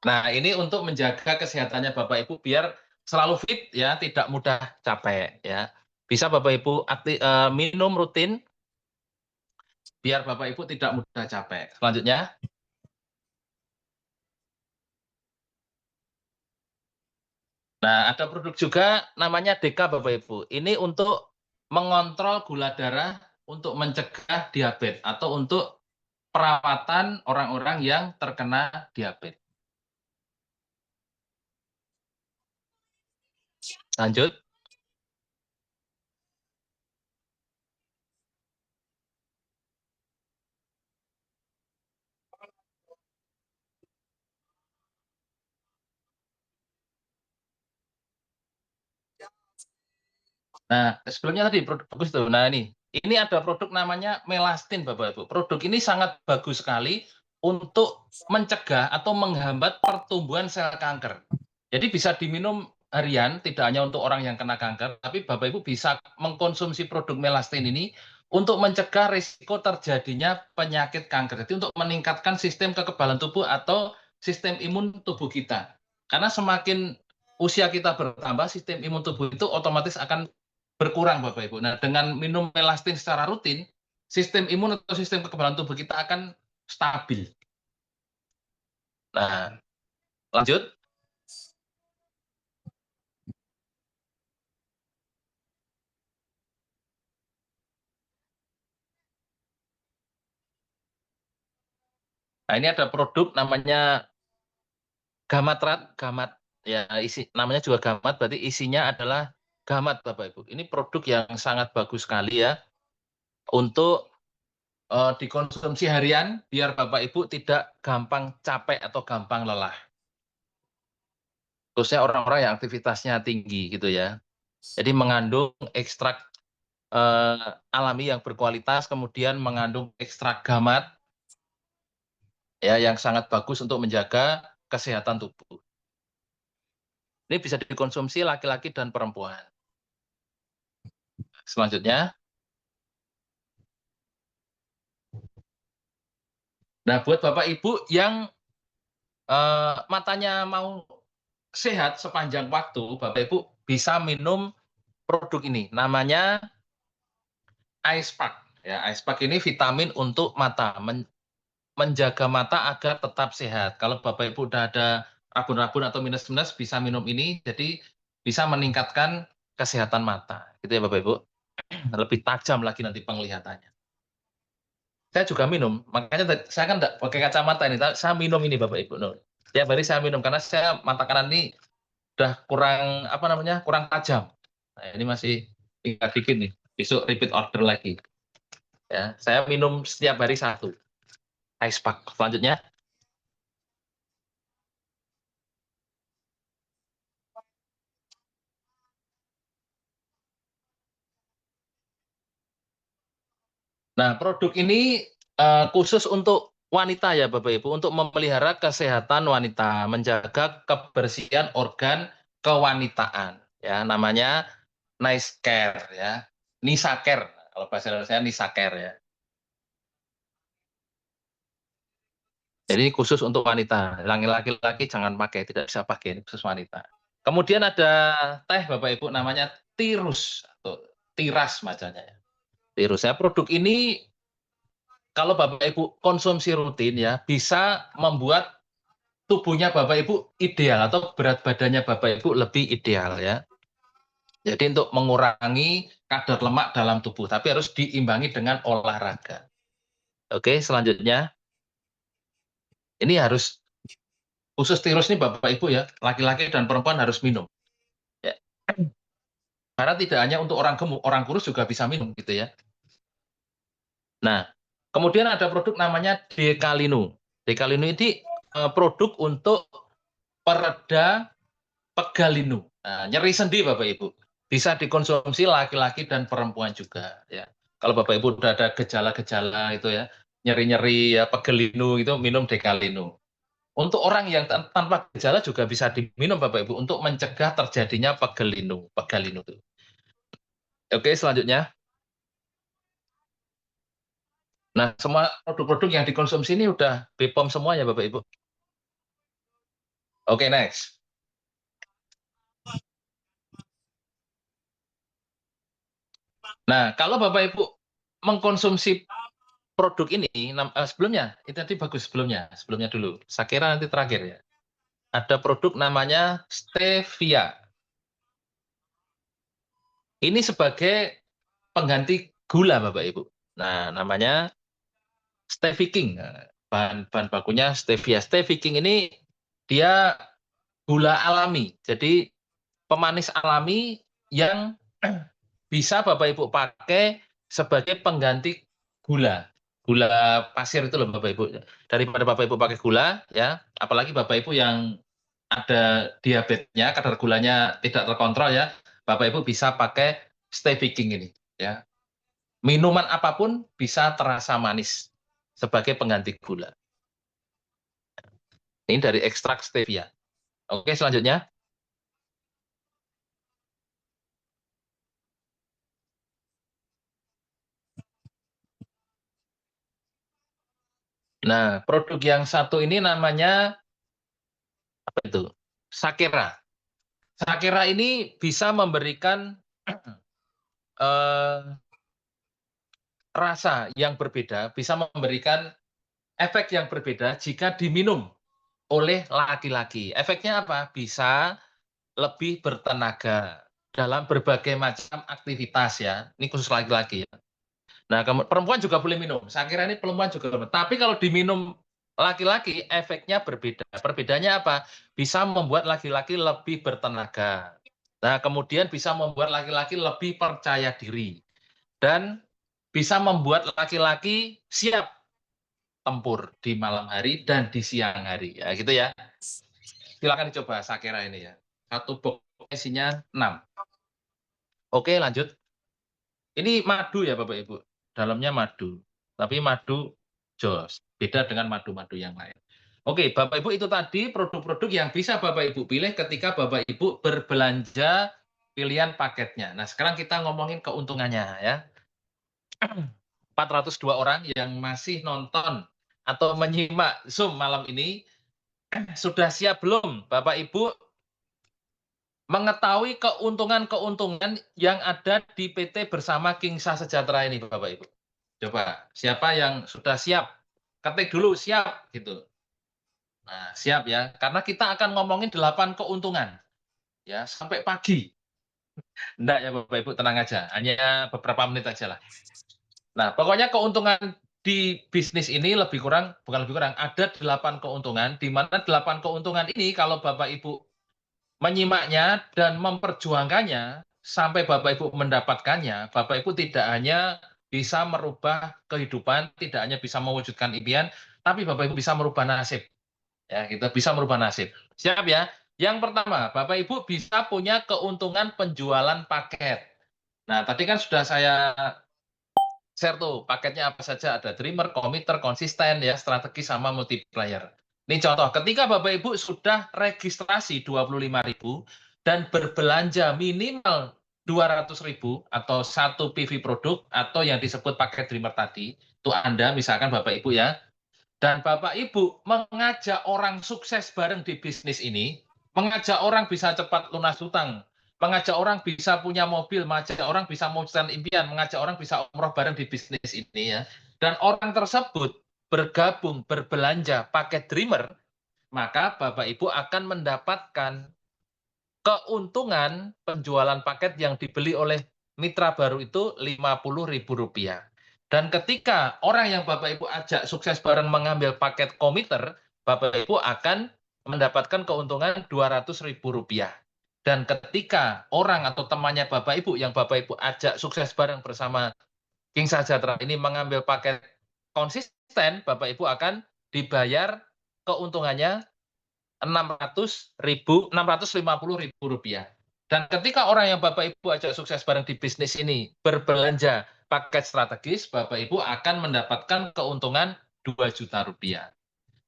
Nah, ini untuk menjaga kesehatannya Bapak Ibu biar selalu fit ya, tidak mudah capek ya. Bisa Bapak Ibu minum rutin biar Bapak Ibu tidak mudah capek. Selanjutnya. Nah, ada produk juga namanya Deka Bapak Ibu. Ini untuk mengontrol gula darah untuk mencegah diabetes atau untuk perawatan orang-orang yang terkena diabetes. Lanjut. Nah, sebelumnya tadi bagus tuh. Nah, ini ada produk namanya Melastin, Bapak Ibu. Produk ini sangat bagus sekali untuk mencegah atau menghambat pertumbuhan sel kanker. Jadi bisa diminum harian, tidak hanya untuk orang yang kena kanker, tapi Bapak Ibu bisa mengkonsumsi produk Melastin ini untuk mencegah risiko terjadinya penyakit kanker. Jadi untuk meningkatkan sistem kekebalan tubuh atau sistem imun tubuh kita. Karena semakin usia kita bertambah, sistem imun tubuh itu otomatis akan berkurang, Bapak Ibu. Nah, dengan minum Melastin secara rutin, sistem imun atau sistem kekebalan tubuh kita akan stabil. Nah, lanjut. Nah, ini ada produk namanya Gamatrat, Gamat. Ya, namanya juga Gamat, berarti isinya adalah Gamat, Bapak Ibu. Ini produk yang sangat bagus sekali ya untuk dikonsumsi harian biar Bapak Ibu tidak gampang capek atau gampang lelah. Khususnya orang-orang yang aktivitasnya tinggi gitu ya. Jadi mengandung ekstrak alami yang berkualitas, kemudian mengandung ekstrak gamat ya yang sangat bagus untuk menjaga kesehatan tubuh. Ini bisa dikonsumsi laki-laki dan perempuan. Selanjutnya. Nah, buat Bapak Ibu yang matanya mau sehat sepanjang waktu, Bapak Ibu bisa minum produk ini. Namanya Ice Pack. Ya, Ice Pack ini vitamin untuk mata, menjaga mata agar tetap sehat. Kalau Bapak Ibu udah ada rabun-rabun atau minus-minus bisa minum ini, jadi bisa meningkatkan kesehatan mata. Gitu ya Bapak Ibu. Lebih tajam lagi nanti penglihatannya. Saya juga minum, makanya saya kan enggak pakai kacamata ini, saya minum ini Bapak Ibu. Tiap hari saya minum karena saya mata kanan ini udah kurang apa namanya, kurang tajam. Nah, ini masih tinggal dikit nih. Besok repeat order lagi. Ya, saya minum setiap hari 1 Ice Pack. Selanjutnya. Nah, produk ini khusus untuk wanita ya Bapak Ibu, untuk memelihara kesehatan wanita, menjaga kebersihan organ kewanitaan. Ya, namanya Nice Care ya. Nisa Care, kalau bahasa Indonesia Nisa Care ya. Jadi khusus untuk wanita, laki-laki jangan pakai, tidak bisa pakai, ini khusus wanita. Kemudian ada teh Bapak Ibu namanya Tirus atau Tiras macamnya ya. Tirus ya, produk ini kalau Bapak Ibu konsumsi rutin ya, bisa membuat tubuhnya Bapak Ibu ideal atau berat badannya Bapak Ibu lebih ideal ya. Jadi untuk mengurangi kadar lemak dalam tubuh, tapi harus diimbangi dengan olahraga. Oke, selanjutnya. Ini harus khusus Tirus ini Bapak Ibu ya, laki-laki dan perempuan harus minum. Ya. Karena tidak hanya untuk orang gemuk, orang kurus juga bisa minum gitu ya. Nah, kemudian ada produk namanya Dekalinu. Dekalinu ini produk untuk pereda pegalinu. Nah, nyeri sendi Bapak Ibu. Bisa dikonsumsi laki-laki dan perempuan juga ya. Kalau Bapak Ibu sudah ada gejala-gejala itu ya, nyeri-nyeri ya pegalinu itu minum Dekalinu. Untuk orang yang tanpa gejala juga bisa diminum Bapak Ibu untuk mencegah terjadinya pegalinu itu. Oke, selanjutnya. Nah, semua produk-produk yang dikonsumsi ini udah BPOM semua ya Bapak Ibu. Oke, next. Nah, kalau Bapak Ibu mengkonsumsi produk ini sebelumnya, itu tadi bagus sebelumnya dulu. Saya kira nanti terakhir ya. Ada produk namanya Stevia. Ini sebagai pengganti gula Bapak Ibu. Nah, namanya Steviking. Bahan bakunya Stevia. Steviking ini dia gula alami. Jadi pemanis alami yang bisa Bapak Ibu pakai sebagai pengganti gula. Gula pasir itu loh Bapak Ibu. Daripada Bapak Ibu pakai gula ya, apalagi Bapak Ibu yang ada diabetesnya, kadar gulanya tidak terkontrol ya, Bapak Ibu bisa pakai stay baking ini ya. Minuman apapun bisa terasa manis sebagai pengganti gula. Ini dari ekstrak stevia. Oke, selanjutnya. Nah, produk yang satu ini namanya apa itu? Sakera. Sakera ini bisa memberikan eh, rasa yang berbeda, bisa memberikan efek yang berbeda jika diminum oleh laki-laki. Efeknya apa? Bisa lebih bertenaga dalam berbagai macam aktivitas ya. Ini khusus laki-laki ya. Nah, perempuan juga boleh minum. Saya kira ini perempuan juga boleh. Tapi kalau diminum laki-laki, efeknya berbeda. Perbedaannya apa? Bisa membuat laki-laki lebih bertenaga. Nah, kemudian bisa membuat laki-laki lebih percaya diri. Dan bisa membuat laki-laki siap tempur di malam hari dan di siang hari. Ya, gitu ya. Silakan dicoba Sakera ini ya. Satu box isinya 6. Oke, lanjut. Ini madu ya Bapak Ibu. Dalamnya madu. Tapi madu jos. Beda dengan madu-madu yang lain. Oke, Bapak Ibu itu tadi produk-produk yang bisa Bapak Ibu pilih ketika Bapak Ibu berbelanja pilihan paketnya. Nah, sekarang kita ngomongin keuntungannya ya. 402 orang yang masih nonton atau menyimak Zoom malam ini, sudah siap belum Bapak Ibu mengetahui keuntungan-keuntungan yang ada di PT Bersama Kingsa Sejahtera ini, Bapak Ibu? Coba, siapa yang sudah siap? Ketik dulu, siap, gitu. Nah, siap ya, karena kita akan ngomongin 8 keuntungan, ya, sampai pagi. Enggak ya, Bapak Ibu, tenang aja, hanya beberapa menit aja lah. Nah, pokoknya keuntungan di bisnis ini lebih kurang, bukan lebih kurang, ada 8 keuntungan, di mana 8 keuntungan ini kalau Bapak Ibu menyimaknya dan memperjuangkannya sampai Bapak Ibu mendapatkannya, Bapak Ibu tidak hanya bisa merubah kehidupan, tidak hanya bisa mewujudkan impian, tapi Bapak Ibu bisa merubah nasib. Ya, kita bisa merubah nasib. Siap ya? Yang pertama, Bapak Ibu bisa punya keuntungan penjualan paket. Nah, tadi kan sudah saya share tuh paketnya apa saja, ada dreamer, committer, konsisten ya, strategi sama multiplier. Ini contoh, ketika Bapak Ibu sudah registrasi 25.000 dan berbelanja minimal 200.000 atau satu PV produk atau yang disebut paket dreamer tadi, itu Anda misalkan Bapak Ibu ya, dan Bapak Ibu mengajak orang sukses bareng di bisnis ini, mengajak orang bisa cepat lunas hutang, mengajak orang bisa punya mobil, mengajak orang bisa mewujudkan impian, mengajak orang bisa umroh bareng di bisnis ini ya. Dan orang tersebut bergabung berbelanja paket Dreamer, maka Bapak Ibu akan mendapatkan keuntungan penjualan paket yang dibeli oleh mitra baru itu Rp50.000. Dan ketika orang yang Bapak Ibu ajak sukses bareng mengambil paket komiter, Bapak Ibu akan mendapatkan keuntungan Rp200.000. Dan ketika orang atau temannya Bapak Ibu yang Bapak Ibu ajak sukses bareng bersama King Sejahtera ini mengambil paket konsisten, Bapak Ibu akan dibayar keuntungannya Rp650.000. Dan ketika orang yang Bapak Ibu ajak sukses bareng di bisnis ini berbelanja paket strategis, Bapak Ibu akan mendapatkan keuntungan Rp2 juta.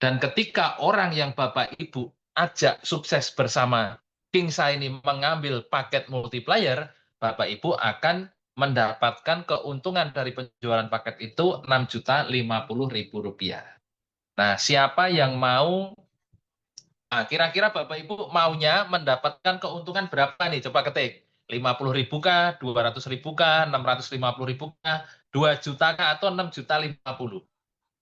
Dan ketika orang yang Bapak Ibu ajak sukses bersama Kingsa ini mengambil paket multiplier, Bapak Ibu akan mendapatkan keuntungan dari penjualan paket itu Rp6.050.000. Nah, siapa yang mau? Nah, kira-kira Bapak Ibu maunya mendapatkan keuntungan berapa nih? Coba ketik. 50.000 kah, 200.000 kah, 650.000 kah, 2 juta kah, atau 6.050.000?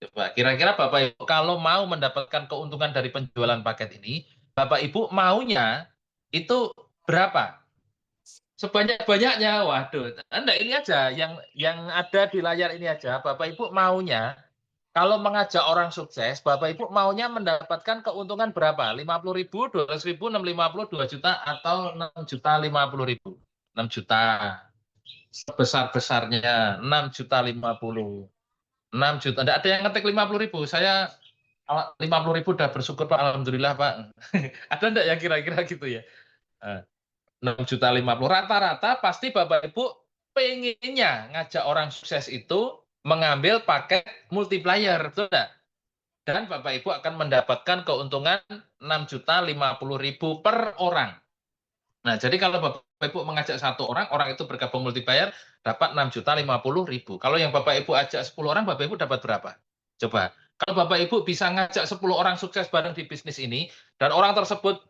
Coba kira-kira Bapak Ibu kalau mau mendapatkan keuntungan dari penjualan paket ini, Bapak Ibu maunya itu berapa? Sebanyak-banyaknya. Waduh, Anda ini aja yang ada di layar ini aja. Bapak Ibu maunya kalau mengajak orang sukses, Bapak Ibu maunya mendapatkan keuntungan berapa? 50.000, 200.000, 650, 2 juta, atau 6.050.000? 6 juta. Sebesar-besarnya 6.050. 6 juta. Tidak ada yang ngetik 50.000. Saya 50.000 udah bersyukur Pak. Alhamdulillah Pak. Ada enggak yang kira-kira gitu ya? 6.050. Rata-rata pasti Bapak Ibu pengennya ngajak orang sukses itu mengambil paket multiplier, betul nggak? Dan Bapak Ibu akan mendapatkan keuntungan 6.050.000 per orang. Nah, jadi kalau Bapak Ibu mengajak satu orang, orang itu bergabung multiplier dapat 6.050.000. Kalau yang Bapak Ibu ajak 10 orang, Bapak Ibu dapat berapa? Coba. Kalau Bapak Ibu bisa ngajak 10 orang sukses bareng di bisnis ini, dan orang tersebut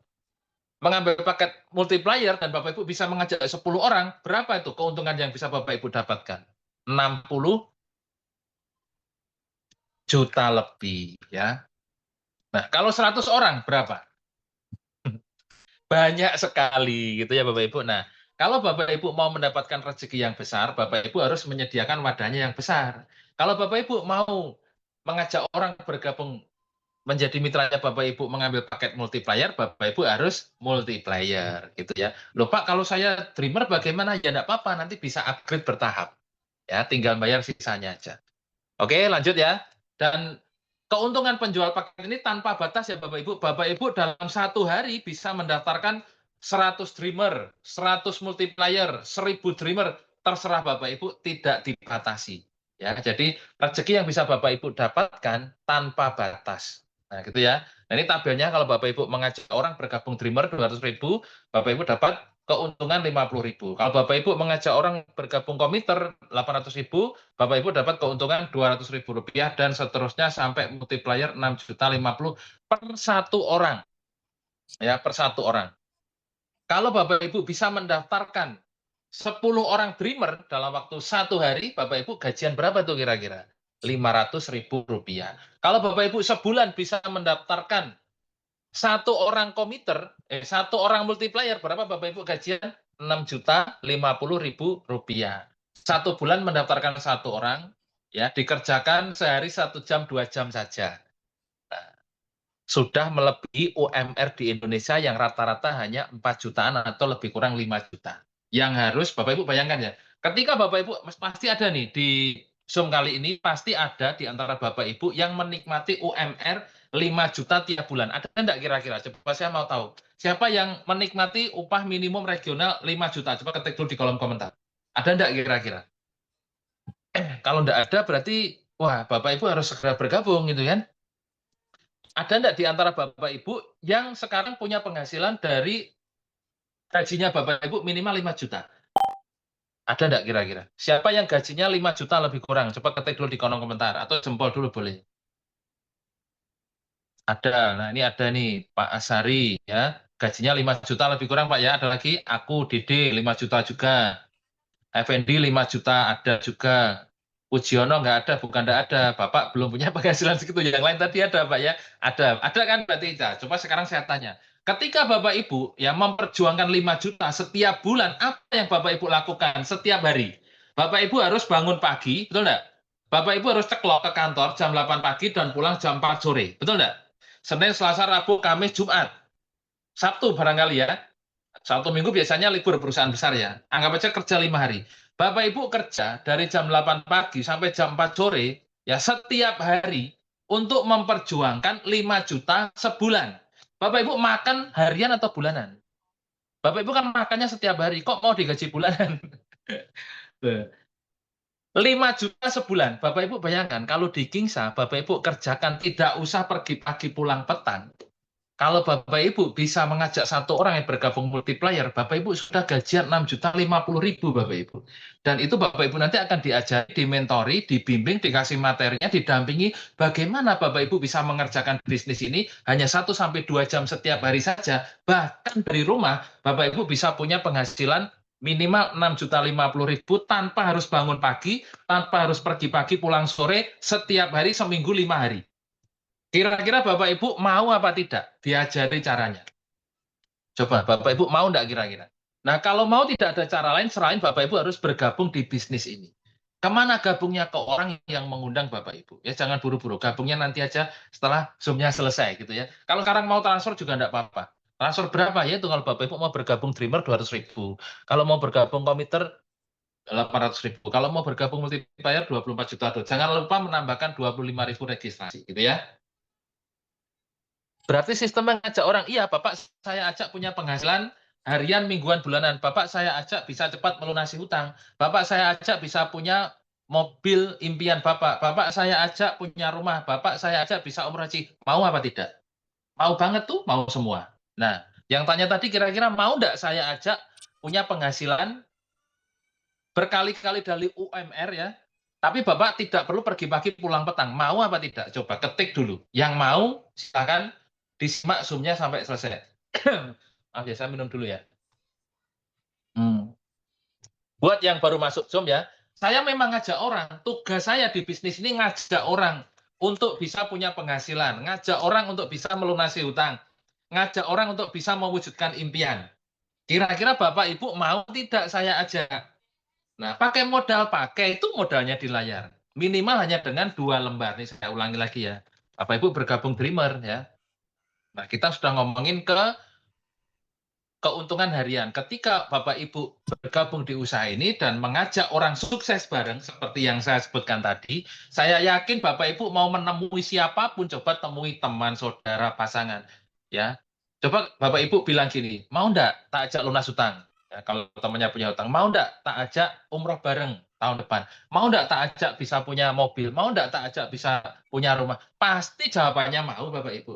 mengambil paket multiplier, dan Bapak Ibu bisa mengajak 10 orang, berapa itu keuntungan yang bisa Bapak Ibu dapatkan? 60 juta lebih, ya. Nah, kalau 100 orang, berapa? Banyak sekali gitu ya Bapak Ibu. Nah, kalau Bapak Ibu mau mendapatkan rezeki yang besar, Bapak Ibu harus menyediakan wadahnya yang besar. Kalau Bapak Ibu mau mengajak orang bergabung menjadi mitranya Bapak Ibu mengambil paket multiplier, Bapak Ibu harus multiplier gitu ya. Loh Pak, kalau saya dreamer bagaimana? Ya enggak apa-apa, nanti bisa upgrade bertahap. Ya, tinggal bayar sisanya aja. Oke, lanjut ya. Dan keuntungan penjual paket ini tanpa batas ya Bapak Ibu. Bapak Ibu dalam satu hari bisa mendaftarkan 100 dreamer, 100 multiplier, 1000 dreamer, terserah Bapak Ibu, tidak dibatasi. Ya, jadi rezeki yang bisa Bapak Ibu dapatkan tanpa batas. Nah, gitu ya. Nah, ini tabelnya kalau Bapak Ibu mengajak orang bergabung dreamer 200.000, Bapak Ibu dapat keuntungan 50.000. Kalau Bapak Ibu mengajak orang bergabung komiter 800.000, Bapak Ibu dapat keuntungan Rp200.000 dan seterusnya sampai multiplier 6.050 per satu orang. Ya, per satu orang. Kalau Bapak Ibu bisa mendaftarkan 10 orang dreamer dalam waktu satu hari, Bapak Ibu gajian berapa tuh kira-kira? Rp500.000. Kalau Bapak Ibu sebulan bisa mendaftarkan satu orang komiter, satu orang multiplier, berapa Bapak Ibu gajian? Rp6.050.000. Satu bulan mendaftarkan satu orang, ya dikerjakan sehari 1 jam 2 jam saja. Nah, sudah melebihi UMR di Indonesia yang rata-rata hanya 4 jutaan atau lebih kurang 5 juta. Yang harus Bapak Ibu bayangkan ya, ketika Bapak Ibu pasti ada nih di Zoom kali ini, pasti ada di antara Bapak Ibu yang menikmati UMR 5 juta tiap bulan. Ada enggak kira-kira? Coba saya mau tahu. Siapa yang menikmati upah minimum regional 5 juta? Coba ketik dulu di kolom komentar. Ada enggak kira-kira? Kalau enggak ada berarti, wah Bapak Ibu harus segera bergabung gitu kan. Ada enggak di antara Bapak Ibu yang sekarang punya penghasilan dari gajinya Bapak Ibu minimal 5 juta? Ada enggak kira-kira? Siapa yang gajinya 5 juta lebih kurang? Coba ketik dulu di kolom komentar atau jempol dulu boleh. Ada. Nah, ini ada nih Pak Asari ya. Gajinya 5 juta lebih kurang Pak ya. Ada lagi aku Dede 5 juta juga. Effendi 5 juta ada juga. Pujiono nggak ada, bukan nggak ada. Bapak belum punya penghasilan segitu. Yang lain tadi ada Pak ya. Ada. Ada kan berarti? Nah, coba sekarang saya tanya. Ketika Bapak Ibu yang memperjuangkan 5 juta setiap bulan, apa yang Bapak Ibu lakukan setiap hari? Bapak Ibu harus bangun pagi, betul nggak? Bapak Ibu harus ceklok ke kantor jam 8 pagi dan pulang jam 4 sore, betul nggak? Senin, Selasa, Rabu, Kamis, Jumat. Sabtu barangkali ya. Sabtu Minggu biasanya libur perusahaan besar ya. Anggap aja kerja 5 hari. Bapak Ibu kerja dari jam 8 pagi sampai jam 4 sore, ya setiap hari untuk memperjuangkan 5 juta sebulan. Bapak Ibu makan harian atau bulanan? Bapak Ibu kan makannya setiap hari, kok mau digaji bulanan? 5 juta sebulan. Bapak Ibu bayangkan, kalau di Kingsa, Bapak Ibu kerjakan tidak usah pergi pagi pulang petang. Kalau Bapak Ibu bisa mengajak satu orang yang bergabung multiplier, Bapak Ibu sudah gajian 6.050.000 Bapak Ibu. Dan itu Bapak Ibu nanti akan diajari, dimentori, dibimbing, dikasih materinya, didampingi bagaimana Bapak Ibu bisa mengerjakan bisnis ini hanya 1-2 jam setiap hari saja. Bahkan dari rumah, Bapak Ibu bisa punya penghasilan minimal 6.050.000 tanpa harus bangun pagi, tanpa harus pergi pagi pulang sore, setiap hari seminggu 5 hari. Kira-kira Bapak Ibu mau apa tidak diajari caranya? Coba Bapak Ibu mau enggak kira-kira? Nah, kalau mau tidak ada cara lain selain Bapak Ibu harus bergabung di bisnis ini. Kemana gabungnya? Ke orang yang mengundang Bapak Ibu. Ya jangan buru-buru, gabungnya nanti aja setelah Zoom-nya selesai gitu ya. Kalau sekarang mau transfer juga enggak apa-apa. Transfer berapa ya itu kalau Bapak Ibu mau bergabung Dreamer 200.000. Kalau mau bergabung komiter 800.000. Kalau mau bergabung multiplier 24 juta. Jangan lupa menambahkan 25.000 registrasi gitu ya. Berarti sistem mengajak orang, iya Bapak saya ajak punya penghasilan harian, mingguan, bulanan. Bapak saya ajak bisa cepat melunasi hutang. Bapak saya ajak bisa punya mobil impian Bapak. Bapak saya ajak punya rumah. Bapak saya ajak bisa umroh haji. Mau apa tidak? Mau banget tuh, mau semua. Nah, yang tanya tadi kira-kira mau nggak saya ajak punya penghasilan berkali-kali dari UMR ya, tapi Bapak tidak perlu pergi pagi pulang petang. Mau apa tidak? Coba ketik dulu. Yang mau, silakan disimak Zoom-nya sampai selesai. Maaf ya, saya minum dulu ya. Hmm. Buat yang baru masuk Zoom ya, saya memang ngajak orang. Tugas saya di bisnis ini ngajak orang untuk bisa punya penghasilan, ngajak orang untuk bisa melunasi hutang, ngajak orang untuk bisa mewujudkan impian. Kira-kira Bapak Ibu mau tidak saya ajak? Nah, pakai modal pakai itu modalnya di layar. Minimal hanya dengan 2 lembar. Nih saya ulangi lagi ya. Bapak Ibu bergabung Dreamer ya. Nah, kita sudah ngomongin ke keuntungan harian. Ketika Bapak Ibu bergabung di usaha ini dan mengajak orang sukses bareng seperti yang saya sebutkan tadi, saya yakin Bapak Ibu mau menemui siapapun, coba temui teman, saudara, pasangan. Ya, coba Bapak Ibu bilang gini, mau enggak tak ajak lunas hutang? Ya, kalau temannya punya hutang, mau enggak tak ajak umroh bareng tahun depan? Mau enggak tak ajak bisa punya mobil? Mau enggak tak ajak bisa punya rumah? Pasti jawabannya mau Bapak Ibu.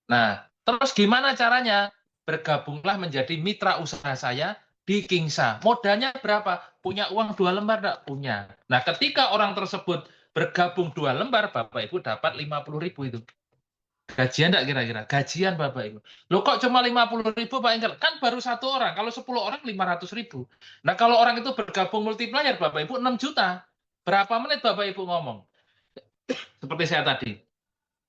Nah, terus gimana caranya? Bergabunglah menjadi mitra usaha saya di Kingsa. Modalnya berapa? Punya uang 2 lembar? Enggak punya. Nah, ketika orang tersebut bergabung 2 lembar, Bapak Ibu dapat 50.000 itu. Gajian enggak kira-kira? Gajian Bapak Ibu. Loh kok cuma 50.000 Pak Engkel? Kan baru 1 orang. Kalau 10 orang 500.000. Nah, kalau orang itu bergabung multiplier Bapak Ibu 6 juta. Berapa menit Bapak Ibu ngomong? Seperti saya tadi.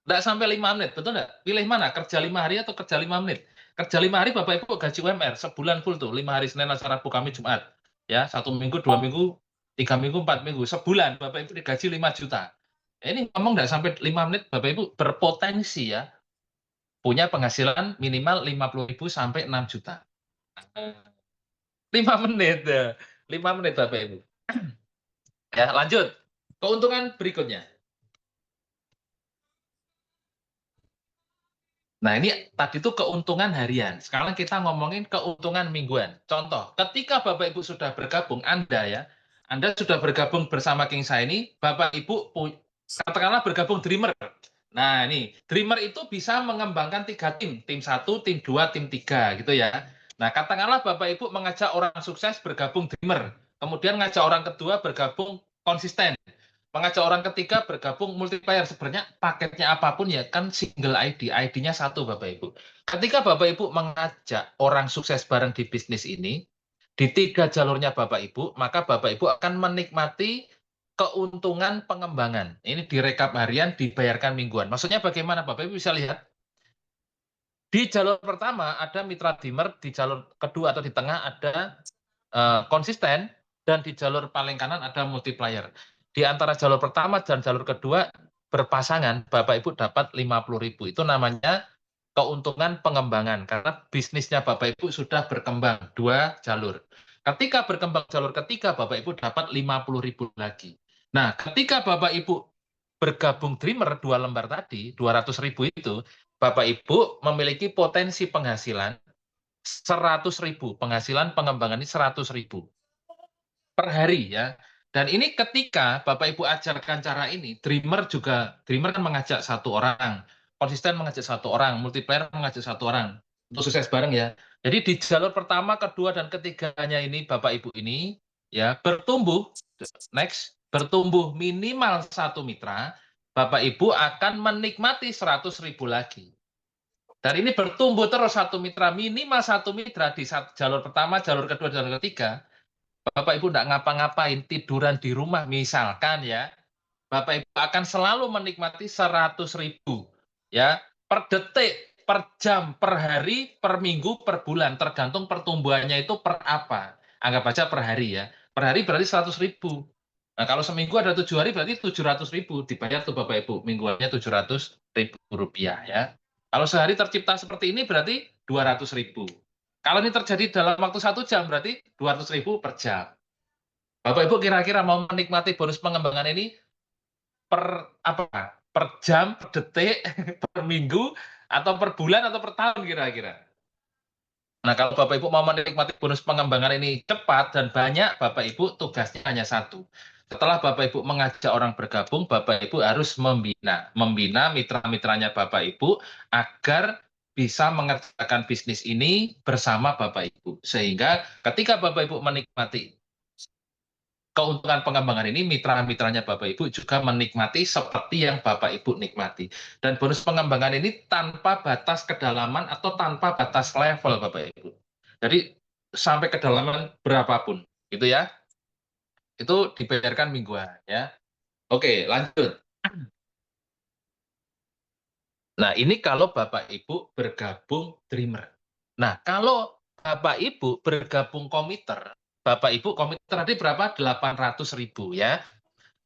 Nggak sampai 5 menit, betul nggak? Pilih mana, kerja 5 hari atau kerja 5 menit? Kerja 5 hari Bapak Ibu gaji UMR, sebulan full tuh, 5 hari Senin, Selasa, Rabu, Kamis, Jumat. Ya, 1 minggu, 2 minggu, 3 minggu, 4 minggu, sebulan Bapak Ibu digaji 5 juta. Ini ngomong nggak sampai 5 menit, Bapak Ibu berpotensi ya, punya penghasilan minimal 50.000 sampai 6 juta. 5 menit, ya. 5 menit Bapak Ibu. Ya, lanjut. Keuntungan berikutnya. Nah, ini tadi itu keuntungan harian. Sekarang kita ngomongin keuntungan mingguan. Contoh, ketika Bapak Ibu sudah bergabung, Anda ya, Anda sudah bergabung bersama Kingsa ini, Bapak Ibu katakanlah bergabung Dreamer. Nah, ini Dreamer itu bisa mengembangkan 3 tim, tim 1, tim 2, tim 3, gitu ya. Nah, katakanlah Bapak Ibu mengajak orang sukses bergabung Dreamer, kemudian ngajak orang kedua bergabung konsisten, mengajak orang ketiga bergabung multiplayer. Sebenarnya paketnya apapun ya kan single ID, ID-nya satu Bapak Ibu. Ketika Bapak Ibu mengajak orang sukses bareng di bisnis ini, di 3 jalurnya Bapak Ibu, maka Bapak Ibu akan menikmati keuntungan pengembangan. Ini direkap harian, dibayarkan mingguan. Maksudnya bagaimana Bapak Ibu bisa lihat? Di jalur pertama ada mitra dimmer, di jalur kedua atau di tengah ada konsisten, dan di jalur paling kanan ada multiplier. Di antara jalur pertama dan jalur kedua berpasangan, Bapak Ibu dapat 50.000. Itu namanya keuntungan pengembangan, karena bisnisnya Bapak Ibu sudah berkembang 2 jalur. Ketika berkembang jalur ketiga, Bapak Ibu dapat 50.000 lagi. Nah, ketika Bapak Ibu bergabung Dreamer 2 lembar tadi, 200.000 itu, Bapak Ibu memiliki potensi penghasilan 100.000, penghasilan pengembangan ini 100.000 per hari ya. Dan ini ketika Bapak Ibu ajarkan cara ini, Dreamer kan mengajak 1 orang, konsisten mengajak 1 orang, multiplier mengajak 1 orang untuk sukses bareng ya. Jadi di jalur pertama, kedua, dan ketiganya ini Bapak Ibu ini ya bertumbuh, bertumbuh minimal 1 mitra, Bapak Ibu akan menikmati 100.000 lagi. Dan ini bertumbuh terus 1 mitra, minimal 1 mitra di jalur pertama, jalur kedua, jalur ketiga. Bapak Ibu enggak ngapa-ngapain, tiduran di rumah misalkan ya, Bapak Ibu akan selalu menikmati 100.000 ya, per detik, per jam, per hari, per minggu, per bulan, tergantung pertumbuhannya itu per apa. Anggap aja per hari ya. Per hari berarti 100.000. Nah, kalau seminggu ada 7 hari berarti 700.000 dibayar tuh Bapak Ibu, mingguannya 700.000 rupiah ya. Kalau sehari tercipta seperti ini berarti 200.000. Kalau ini terjadi dalam waktu 1 jam berarti 200.000 per jam. Bapak Ibu kira-kira mau menikmati bonus pengembangan ini per apa? Per jam, per detik, per minggu, atau per bulan atau per tahun kira-kira? Nah, kalau Bapak Ibu mau menikmati bonus pengembangan ini cepat dan banyak, Bapak Ibu tugasnya hanya satu. Setelah Bapak Ibu mengajak orang bergabung, Bapak Ibu harus membina mitra-mitranya Bapak Ibu agar bisa mengerjakan bisnis ini bersama Bapak Ibu. Sehingga ketika Bapak Ibu menikmati keuntungan pengembangan ini, mitra-mitranya Bapak Ibu juga menikmati seperti yang Bapak Ibu nikmati. Dan bonus pengembangan ini tanpa batas kedalaman atau tanpa batas level Bapak Ibu. Jadi sampai kedalaman berapapun, gitu ya. Itu dibayarkan mingguan ya. Oke, lanjut. Nah, ini kalau Bapak Ibu bergabung Dreamer. Nah, kalau Bapak Ibu bergabung komiter, Bapak Ibu komiter tadi berapa? 800.000 ya.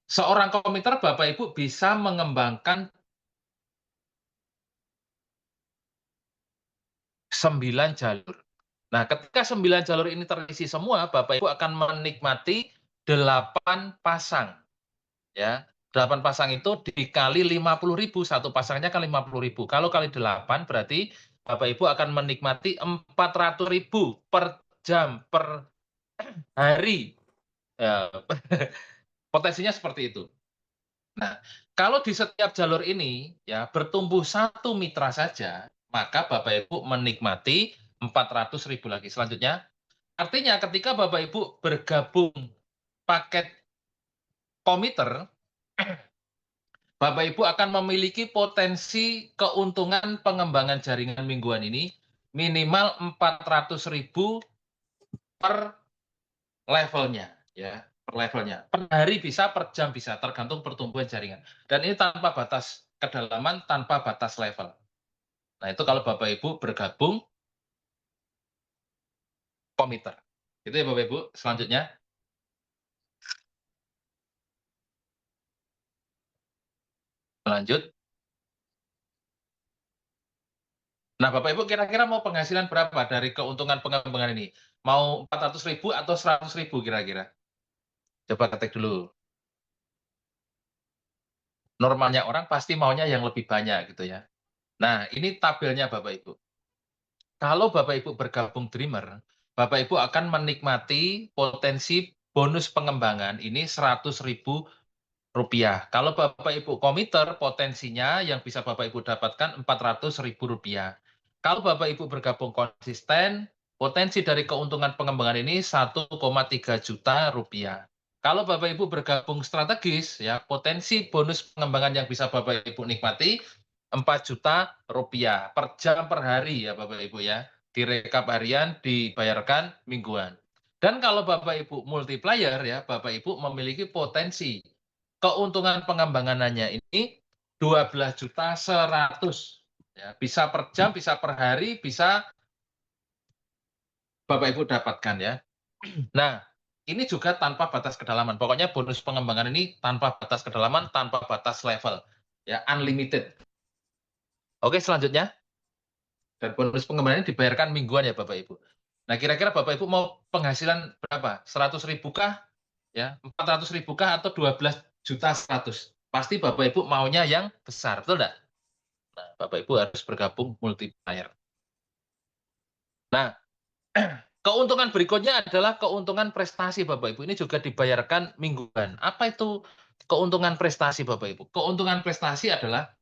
Seorang komiter Bapak Ibu bisa mengembangkan 9 jalur. Nah, ketika 9 jalur ini terisi semua, Bapak Ibu akan menikmati 8 pasang. Ya, 8 pasang itu dikali 50.000, satu pasangnya kan 50.000. Kalau kali 8 berarti Bapak Ibu akan menikmati 400.000 per jam, per hari. Ya, potensinya seperti itu. Nah, kalau di setiap jalur ini ya bertumbuh satu mitra saja, maka Bapak Ibu menikmati 400.000 lagi. Selanjutnya, artinya ketika Bapak Ibu bergabung paket komiter, Bapak Ibu akan memiliki potensi keuntungan pengembangan jaringan mingguan ini minimal 400.000 per levelnya, ya, per levelnya. Per hari bisa, per jam bisa, tergantung pertumbuhan jaringan. Dan ini tanpa batas kedalaman, tanpa batas level. Nah, itu kalau Bapak Ibu bergabung komiter. Itu ya Bapak Ibu. Selanjutnya, lanjut. Nah, Bapak Ibu kira-kira mau penghasilan berapa dari keuntungan pengembangan ini? Mau 400.000 atau 100.000 kira-kira? Coba ketik dulu. Normalnya orang pasti maunya yang lebih banyak gitu ya. Nah, ini tabelnya Bapak Ibu. Kalau Bapak Ibu bergabung Dreamer, Bapak Ibu akan menikmati potensi bonus pengembangan ini 100.000 rupiah. Kalau Bapak Ibu komiter, potensinya yang bisa Bapak Ibu dapatkan 400.000 rupiah. Kalau Bapak Ibu bergabung konsisten, potensi dari keuntungan pengembangan ini 1,3 juta rupiah. Kalau Bapak Ibu bergabung strategis, ya potensi bonus pengembangan yang bisa Bapak Ibu nikmati 4 juta rupiah per jam per hari ya Bapak Ibu ya. Direkap harian, dibayarkan mingguan. Dan kalau Bapak Ibu multiplier ya, Bapak Ibu memiliki potensi keuntungan pengembangannya ini 12.100.000 ya, bisa per jam, bisa per hari, bisa Bapak Ibu dapatkan ya. Nah, ini juga tanpa batas kedalaman. Pokoknya bonus pengembangan ini tanpa batas kedalaman, tanpa batas level. Ya, unlimited. Oke, selanjutnya. Dan bonus pengembangan ini dibayarkan mingguan ya Bapak Ibu. Nah, kira-kira Bapak Ibu mau penghasilan berapa? 100.000 kah? Ya, 400.000 kah atau 12.100.000? Pasti Bapak Ibu maunya yang besar, betul enggak? Nah, Bapak Ibu harus bergabung multiplier. Nah, keuntungan berikutnya adalah keuntungan prestasi Bapak Ibu. Ini juga dibayarkan mingguan. Apa itu keuntungan prestasi Bapak Ibu? Keuntungan prestasi adalah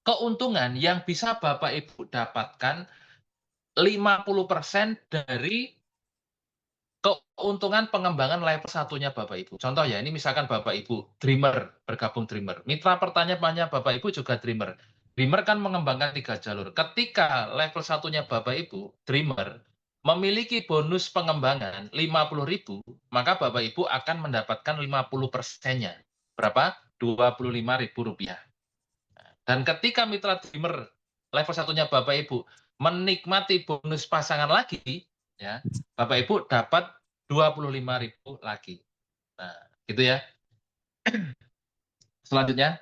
keuntungan yang bisa Bapak Ibu dapatkan 50% dari keuntungan pengembangan level satunya Bapak Ibu. Contoh ya, ini misalkan Bapak Ibu Dreamer, bergabung Dreamer. Mitra pertanyaannya Bapak Ibu juga Dreamer. Dreamer kan mengembangkan 3 jalur. Ketika level satunya Bapak Ibu, Dreamer, memiliki bonus pengembangan 50.000, maka Bapak Ibu akan mendapatkan 50%-nya. Berapa? Rp25.000. Dan ketika mitra Dreamer level satunya Bapak Ibu menikmati bonus pasangan lagi, ya, Bapak Ibu dapat 25.000 lagi. Nah, gitu ya. Selanjutnya,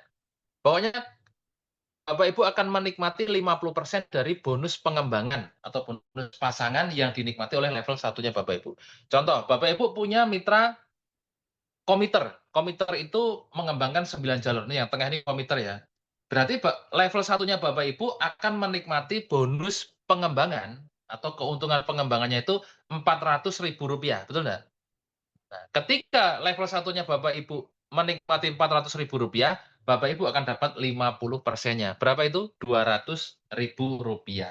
pokoknya Bapak Ibu akan menikmati 50% dari bonus pengembangan atau bonus pasangan yang dinikmati oleh level satunya Bapak Ibu. Contoh, Bapak Ibu punya mitra komiter. Komiter itu mengembangkan 9 jalur. Nih yang tengah ini komiter ya. Berarti level satunya Bapak Ibu akan menikmati bonus pengembangan atau keuntungan pengembangannya itu Rp400.000, betul nggak? Nah, ketika level satunya Bapak Ibu menikmati Rp400.000, Bapak Ibu akan dapat 50%-nya. Berapa itu? Rp200.000, ya.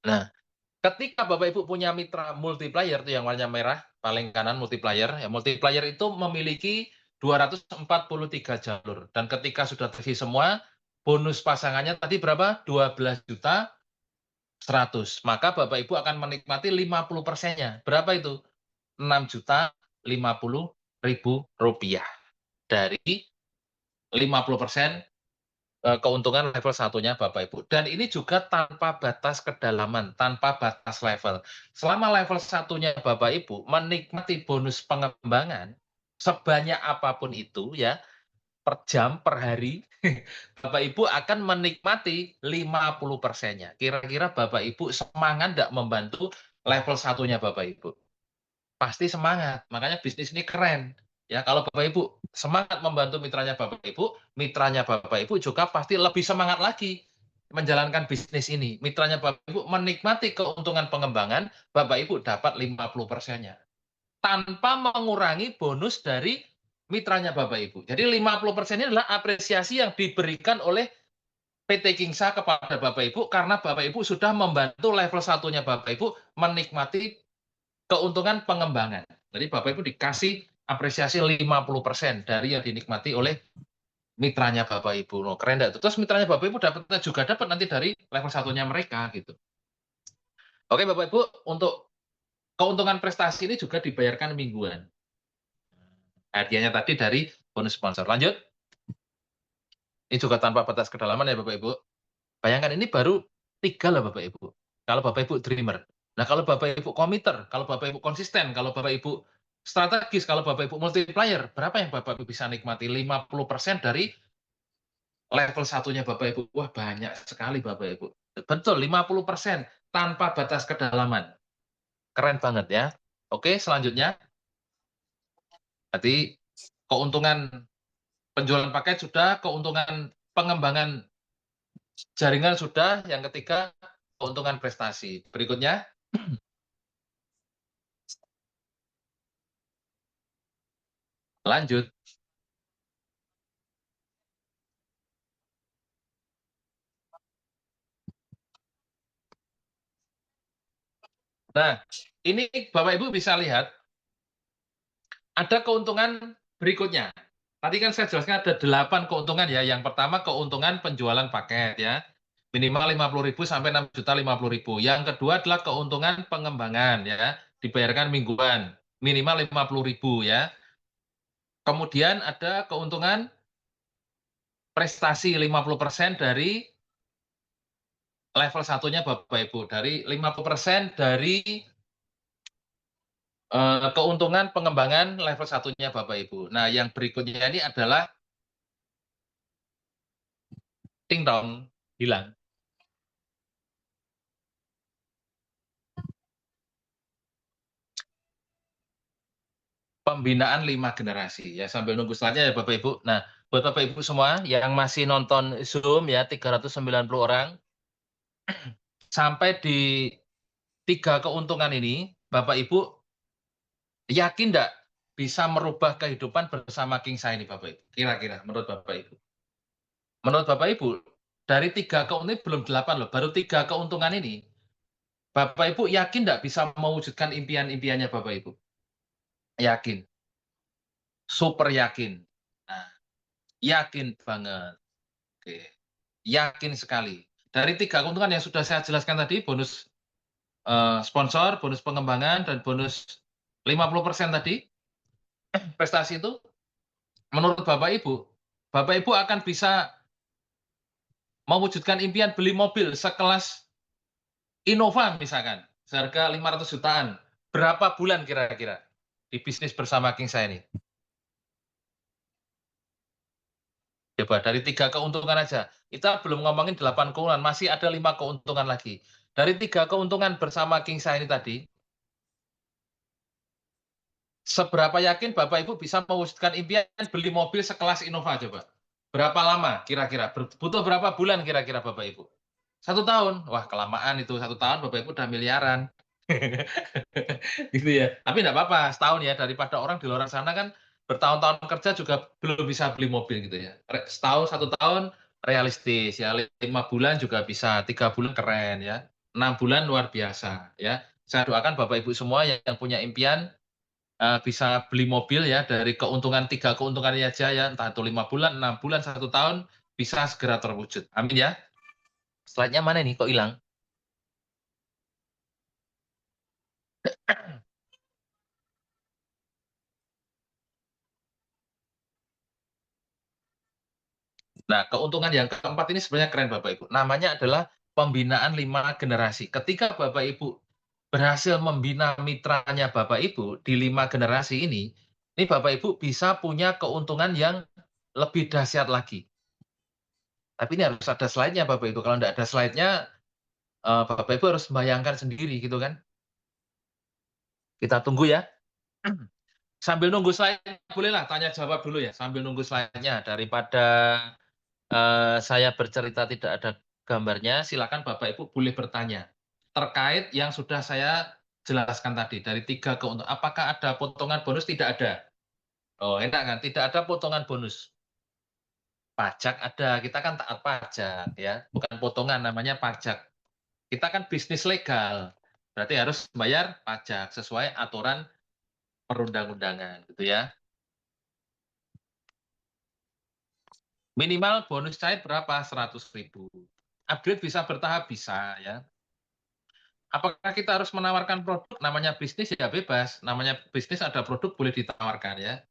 Nah, ketika Bapak Ibu punya mitra multiplier itu yang warnanya merah, paling kanan multiplier, ya multiplier itu memiliki 243 jalur dan ketika sudah terisi semua, bonus pasangannya tadi berapa? 12.100.000. Maka Bapak Ibu akan menikmati 50%-nya. Berapa itu? Rp6.050.000 dari 50% keuntungan level satunya Bapak Ibu. Dan ini juga tanpa batas kedalaman, tanpa batas level. Selama level satunya Bapak Ibu menikmati bonus pengembangan sebanyak apapun itu ya, per jam, per hari, Bapak Ibu akan menikmati 50%-nya. Kira-kira Bapak Ibu semangat nggak membantu level satunya Bapak Ibu? Pasti semangat, makanya bisnis ini keren. Ya, kalau Bapak Ibu semangat membantu mitranya Bapak Ibu juga pasti lebih semangat lagi menjalankan bisnis ini. Mitranya Bapak Ibu menikmati keuntungan pengembangan, Bapak Ibu dapat 50%-nya. Tanpa mengurangi bonus dari mitranya Bapak Ibu. Jadi 50% ini adalah apresiasi yang diberikan oleh PT Kingsa kepada Bapak Ibu karena Bapak Ibu sudah membantu level satunya Bapak Ibu menikmati keuntungan pengembangan. Jadi Bapak Ibu dikasih apresiasi 50% dari yang dinikmati oleh mitranya Bapak Ibu. No, keren enggak tuh? Terus mitranya Bapak Ibu dapat nanti dari level satunya mereka gitu. Oke Bapak Ibu, untuk keuntungan prestasi ini juga dibayarkan mingguan. Hadiahnya tadi dari bonus sponsor. Lanjut. Ini juga tanpa batas kedalaman ya Bapak Ibu. Bayangkan ini baru 3 lah Bapak Ibu. Kalau Bapak Ibu dreamer. Nah, kalau Bapak Ibu committer, kalau Bapak Ibu konsisten, kalau Bapak Ibu strategis, kalau Bapak Ibu multiplier, berapa yang Bapak Ibu bisa nikmati? 50% dari level satunya Bapak Ibu. Wah, banyak sekali Bapak Ibu. Betul, 50% tanpa batas kedalaman. Keren banget ya. Oke, selanjutnya. Berarti keuntungan penjualan paket sudah, keuntungan pengembangan jaringan sudah, yang ketiga keuntungan prestasi. Berikutnya, lanjut. Nah, ini Bapak Ibu bisa lihat ada keuntungan berikutnya. Tadi kan saya jelaskan ada 8 keuntungan ya. Yang pertama keuntungan penjualan paket ya. Minimal 50.000 sampai 6.050.000. Yang kedua adalah keuntungan pengembangan ya. Dibayarkan mingguan. Minimal 50.000 ya. Kemudian ada keuntungan prestasi 50% dari level satunya Bapak Ibu. Dari 50% dari keuntungan pengembangan level satunya Bapak Ibu. Nah, yang berikutnya ini adalah ting tong, hilang. Pembinaan 5 generasi ya, sambil nunggu slide-nya ya Bapak Ibu. Nah, buat Bapak Ibu semua yang masih nonton Zoom ya 390 orang, sampai di 3 keuntungan ini, Bapak Ibu yakin nggak bisa merubah kehidupan bersama King Sa ini Bapak Ibu? Kira-kira menurut Bapak Ibu? Menurut Bapak Ibu, dari 3 keuntungan ini belum 8 loh, baru 3 keuntungan ini, Bapak Ibu yakin nggak bisa mewujudkan impian-impiannya Bapak Ibu? Yakin, super yakin. Nah, yakin banget. Oke, yakin sekali. Dari 3 keuntungan yang sudah saya jelaskan tadi, bonus sponsor, bonus pengembangan, dan bonus 50% tadi, prestasi itu, menurut Bapak Ibu akan bisa mewujudkan impian beli mobil sekelas Innova misalkan, seharga 500 jutaan. Berapa bulan kira-kira di bisnis bersama King saya ini? Coba dari 3 keuntungan aja. Kita belum ngomongin 8 keuntungan, masih ada 5 keuntungan lagi. Dari 3 keuntungan bersama King saya ini tadi, seberapa yakin Bapak Ibu bisa mewujudkan impian beli mobil sekelas Innova coba? Berapa lama kira-kira? Butuh berapa bulan kira-kira Bapak Ibu? 1 tahun. Wah, kelamaan itu 1 tahun Bapak Ibu udah miliaran. Gitu ya. Tapi nggak apa-apa, setahun ya, daripada orang di luar sana kan bertahun-tahun kerja juga belum bisa beli mobil gitu ya. Setahun, 1 tahun realistis ya, 5 bulan juga bisa, 3 bulan keren ya, 6 bulan luar biasa ya. Saya doakan Bapak Ibu semua yang punya impian, bisa beli mobil ya dari keuntungan 3 keuntungan ini aja ya, entah itu 5 bulan, 6 bulan, 1 tahun, bisa segera terwujud. Amin ya. Slide-nya mana nih, kok hilang? Nah, keuntungan yang keempat ini sebenarnya keren Bapak Ibu. Namanya adalah pembinaan 5 generasi. Ketika Bapak Ibu berhasil membina mitranya Bapak Ibu di 5 generasi ini Bapak Ibu bisa punya keuntungan yang lebih dahsyat lagi. Tapi ini harus ada slide-nya Bapak Ibu. Kalau nggak ada slide-nya, Bapak Ibu harus membayangkan sendiri gitu kan. Kita tunggu ya. Sambil nunggu slide, bolehlah tanya jawab dulu ya, sambil nunggu slide-nya daripada saya bercerita tidak ada gambarnya, silakan Bapak Ibu boleh bertanya terkait yang sudah saya jelaskan tadi dari 3 keuntungan. Apakah ada potongan bonus? Tidak ada. Oh, enak kan? Tidak ada potongan bonus. Pajak ada, kita kan taat pajak ya, bukan potongan, namanya pajak. Kita kan bisnis legal, berarti harus bayar pajak sesuai aturan perundang-undangan gitu ya. Minimal bonus cair berapa? 100.000. Upgrade bisa bertahap? Bisa ya. Apakah kita harus menawarkan produk? Namanya bisnis ya bebas, namanya bisnis ada produk boleh ditawarkan ya.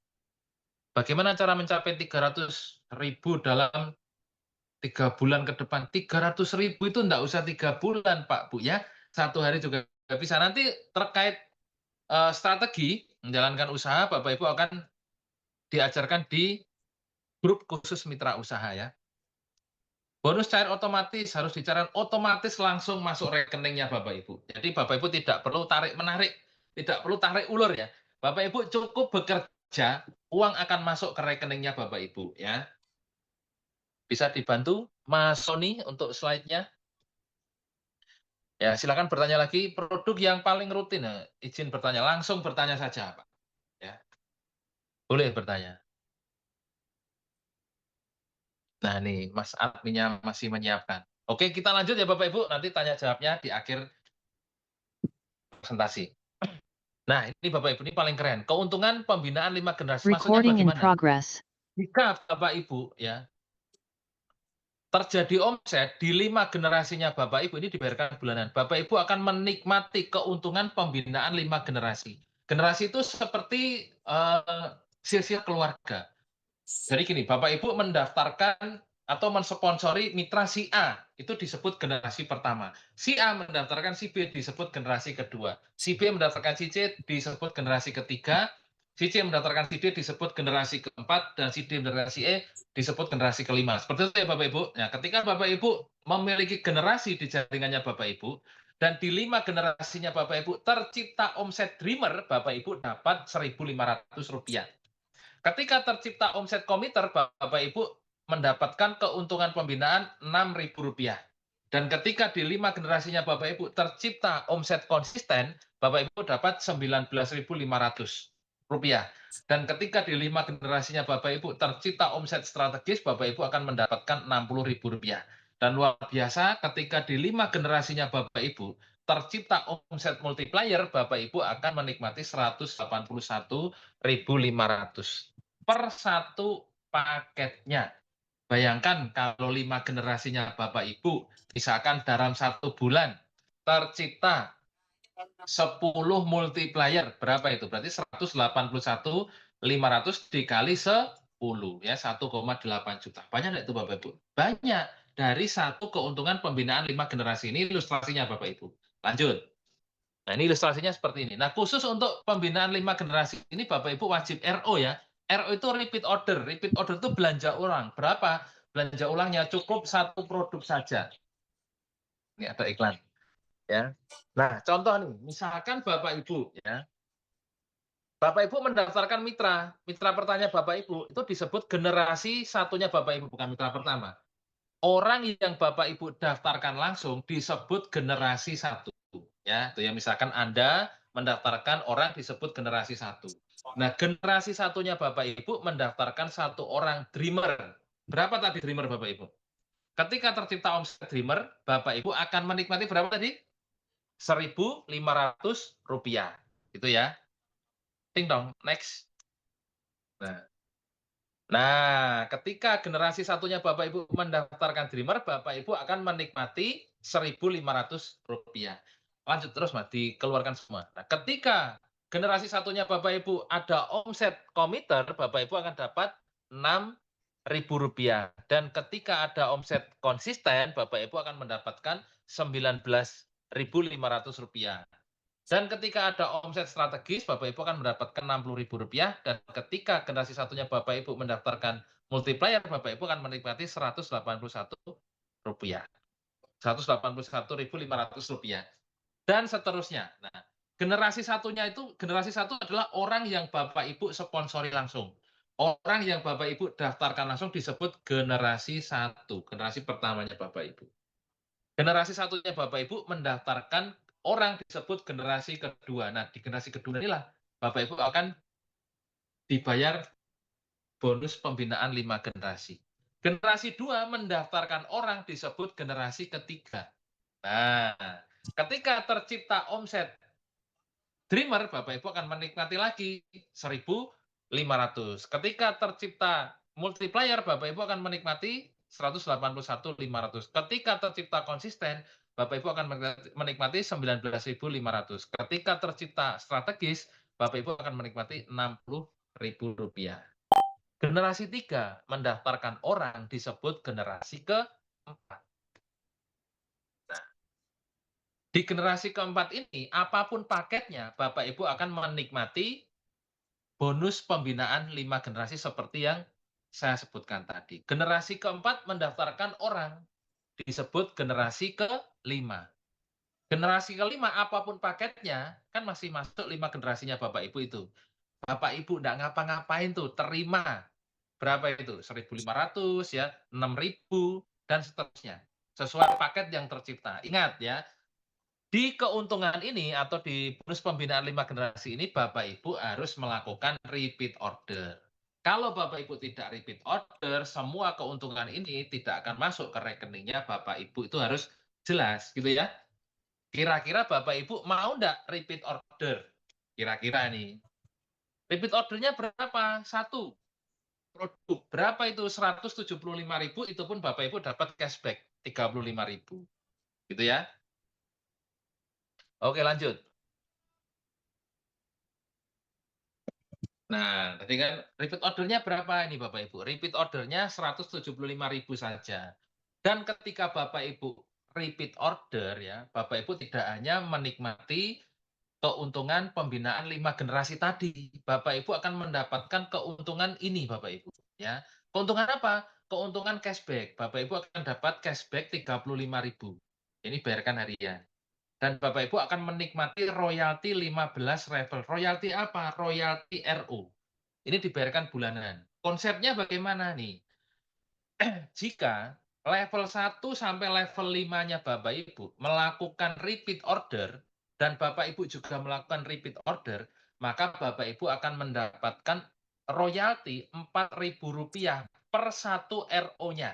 Bagaimana cara mencapai 300.000 dalam 3 bulan ke depan? 300.000 itu enggak usah 3 bulan Pak, Bu, ya. 1 hari juga bisa. Nanti terkait, strategi menjalankan usaha, Bapak Ibu akan diajarkan di grup khusus mitra usaha ya. Bonus cair otomatis harus dicarikan otomatis langsung masuk rekeningnya Bapak Ibu. Jadi Bapak Ibu tidak perlu tarik-menarik, tidak perlu tarik ulur ya. Bapak Ibu cukup bekerja, uang akan masuk ke rekeningnya Bapak Ibu ya. Bisa dibantu Mas Sony untuk slide-nya? Ya, silakan bertanya lagi, produk yang paling rutin, izin bertanya, langsung bertanya saja, Pak, ya. Boleh bertanya. Nah, nih Mas adminnya masih menyiapkan. Oke, kita lanjut ya Bapak Ibu, nanti tanya jawabnya di akhir presentasi. Nah, ini Bapak Ibu, ini paling keren. Keuntungan pembinaan 5 generasi, maksudnya Recording in bagaimana? progress. Jika Bapak Ibu ya, terjadi omset di 5 generasinya Bapak Ibu ini dibayarkan bulanan. Bapak Ibu akan menikmati keuntungan pembinaan 5 generasi. Generasi itu seperti, silsilah keluarga. Jadi gini, Bapak Ibu mendaftarkan atau mensponsori mitra si A, itu disebut generasi pertama. Si A mendaftarkan si B disebut generasi kedua. Si B mendaftarkan si C disebut generasi ketiga. Si C mendaftarkan si D disebut generasi keempat dan si D mendaftarkan si E disebut generasi kelima. Seperti itu ya Bapak Ibu. Nah, ketika Bapak Ibu memiliki generasi di jaringannya Bapak Ibu dan di 5 generasinya Bapak Ibu tercipta omset dreamer, Bapak Ibu dapat Rp1.500. Ketika tercipta omset komiter, Bapak Ibu mendapatkan keuntungan pembinaan Rp6.000. Dan ketika di 5 generasinya Bapak Ibu tercipta omset konsisten, Bapak Ibu dapat Rp19.500. Dan ketika di 5 generasinya Bapak Ibu tercipta omset strategis, Bapak Ibu akan mendapatkan Rp60.000. Dan luar biasa, ketika di 5 generasinya Bapak Ibu tercipta omset multiplier, Bapak Ibu akan menikmati Rp181.500 per 1 paketnya. Bayangkan kalau 5 generasinya Bapak Ibu, misalkan dalam 1 bulan tercipta 10 multiplier, berapa itu? Berarti 181.500 dikali 10 ya, 1,8 juta. Banyak nggak itu Bapak Ibu? Banyak. Dari 1 keuntungan pembinaan 5 generasi. Ini ilustrasinya Bapak Ibu. Lanjut. Nah, ini ilustrasinya seperti ini. Nah, khusus untuk pembinaan 5 generasi ini Bapak Ibu wajib RO ya. RO itu repeat order. Repeat order itu belanja ulang. Berapa? Belanja ulangnya cukup 1 produk saja. Ini ada iklan ya. Nah, contoh nih, misalkan Bapak Ibu ya. Bapak Ibu mendaftarkan mitra. Mitra pertanyaan Bapak Ibu itu disebut generasi satunya Bapak Ibu, bukan mitra pertama. orang yang Bapak Ibu daftarkan langsung disebut generasi 1, ya. Itu ya, misalkan Anda mendaftarkan orang disebut generasi 1. Nah, generasi satunya Bapak Ibu mendaftarkan 1 orang dreamer. Berapa tadi dreamer Bapak Ibu? Ketika tercipta omset dreamer, Bapak Ibu akan menikmati berapa tadi? Rp1.500, gitu ya. Ting dong, next. Nah, ketika generasi satunya Bapak Ibu mendaftarkan dreamer, Bapak Ibu akan menikmati Rp1.500. Lanjut terus, Mas, dikeluarkan semua. Nah, ketika generasi satunya Bapak Ibu ada omset komiter, Bapak Ibu akan dapat Rp6.000. Dan ketika ada omset konsisten, Bapak Ibu akan mendapatkan Rp19.500. Dan ketika ada omset strategis, Bapak Ibu akan mendapatkan Rp60.000, dan ketika generasi satunya Bapak Ibu mendaftarkan multiplier, Bapak Ibu akan menikmati Rp181. Rp181.500. Dan seterusnya. Nah, generasi satu adalah orang yang Bapak Ibu sponsori langsung. Orang yang Bapak Ibu daftarkan langsung disebut generasi satu, generasi pertamanya Bapak Ibu. Generasi satunya Bapak Ibu mendaftarkan orang disebut generasi kedua. Nah, di generasi kedua inilah Bapak Ibu akan dibayar bonus pembinaan 5 generasi. Generasi 2 mendaftarkan orang disebut generasi ketiga. Nah, ketika tercipta omset dreamer, Bapak Ibu akan menikmati lagi 1.500. Ketika tercipta multiplier, Bapak Ibu akan menikmati 181.500. Ketika tercipta konsisten, Bapak Ibu akan menikmati 19.500. Ketika tercipta strategis, Bapak Ibu akan menikmati Rp60.000. Generasi 3 mendaftarkan orang disebut generasi keempat. Di generasi keempat ini, apapun paketnya, Bapak Ibu akan menikmati bonus pembinaan 5 generasi seperti yang saya sebutkan tadi. Generasi keempat mendaftarkan orang, disebut generasi kelima. Generasi kelima, apapun paketnya, kan masih masuk 5 generasinya Bapak Ibu itu. Bapak Ibu nggak ngapa-ngapain tuh, terima. Berapa itu? 1.500 ya, 6.000, dan seterusnya. Sesuai paket yang tercipta. Ingat ya, di keuntungan ini atau di bonus pembinaan 5 generasi ini, Bapak Ibu harus melakukan repeat order. Kalau Bapak Ibu tidak repeat order, semua keuntungan ini tidak akan masuk ke rekeningnya Bapak Ibu. Itu harus jelas, gitu ya. Kira-kira Bapak Ibu mau nggak repeat order? Kira-kira nih. Repeat ordernya berapa? Satu produk. Berapa itu? 175.000, itu pun Bapak Ibu dapat cashback 35.000. Gitu ya. Oke, lanjut. Nah, tadi kan repeat ordernya berapa ini Bapak Ibu? Repeat ordernya 175.000 saja. Dan ketika Bapak Ibu repeat order ya, Bapak Ibu tidak hanya menikmati keuntungan pembinaan 5 generasi tadi, Bapak Ibu akan mendapatkan keuntungan ini Bapak Ibu, ya. Keuntungan apa? Keuntungan cashback. Bapak Ibu akan dapat cashback 35.000. Ini bayarkan harian. Dan Bapak Ibu akan menikmati royalti 15 level. Royalti apa? Royalti RO. Ini dibayarkan bulanan. Konsepnya bagaimana nih? Jika level 1 sampai level 5-nya Bapak Ibu melakukan repeat order, dan Bapak Ibu juga melakukan repeat order, maka Bapak Ibu akan mendapatkan royalti Rp4.000 per 1 RO-nya.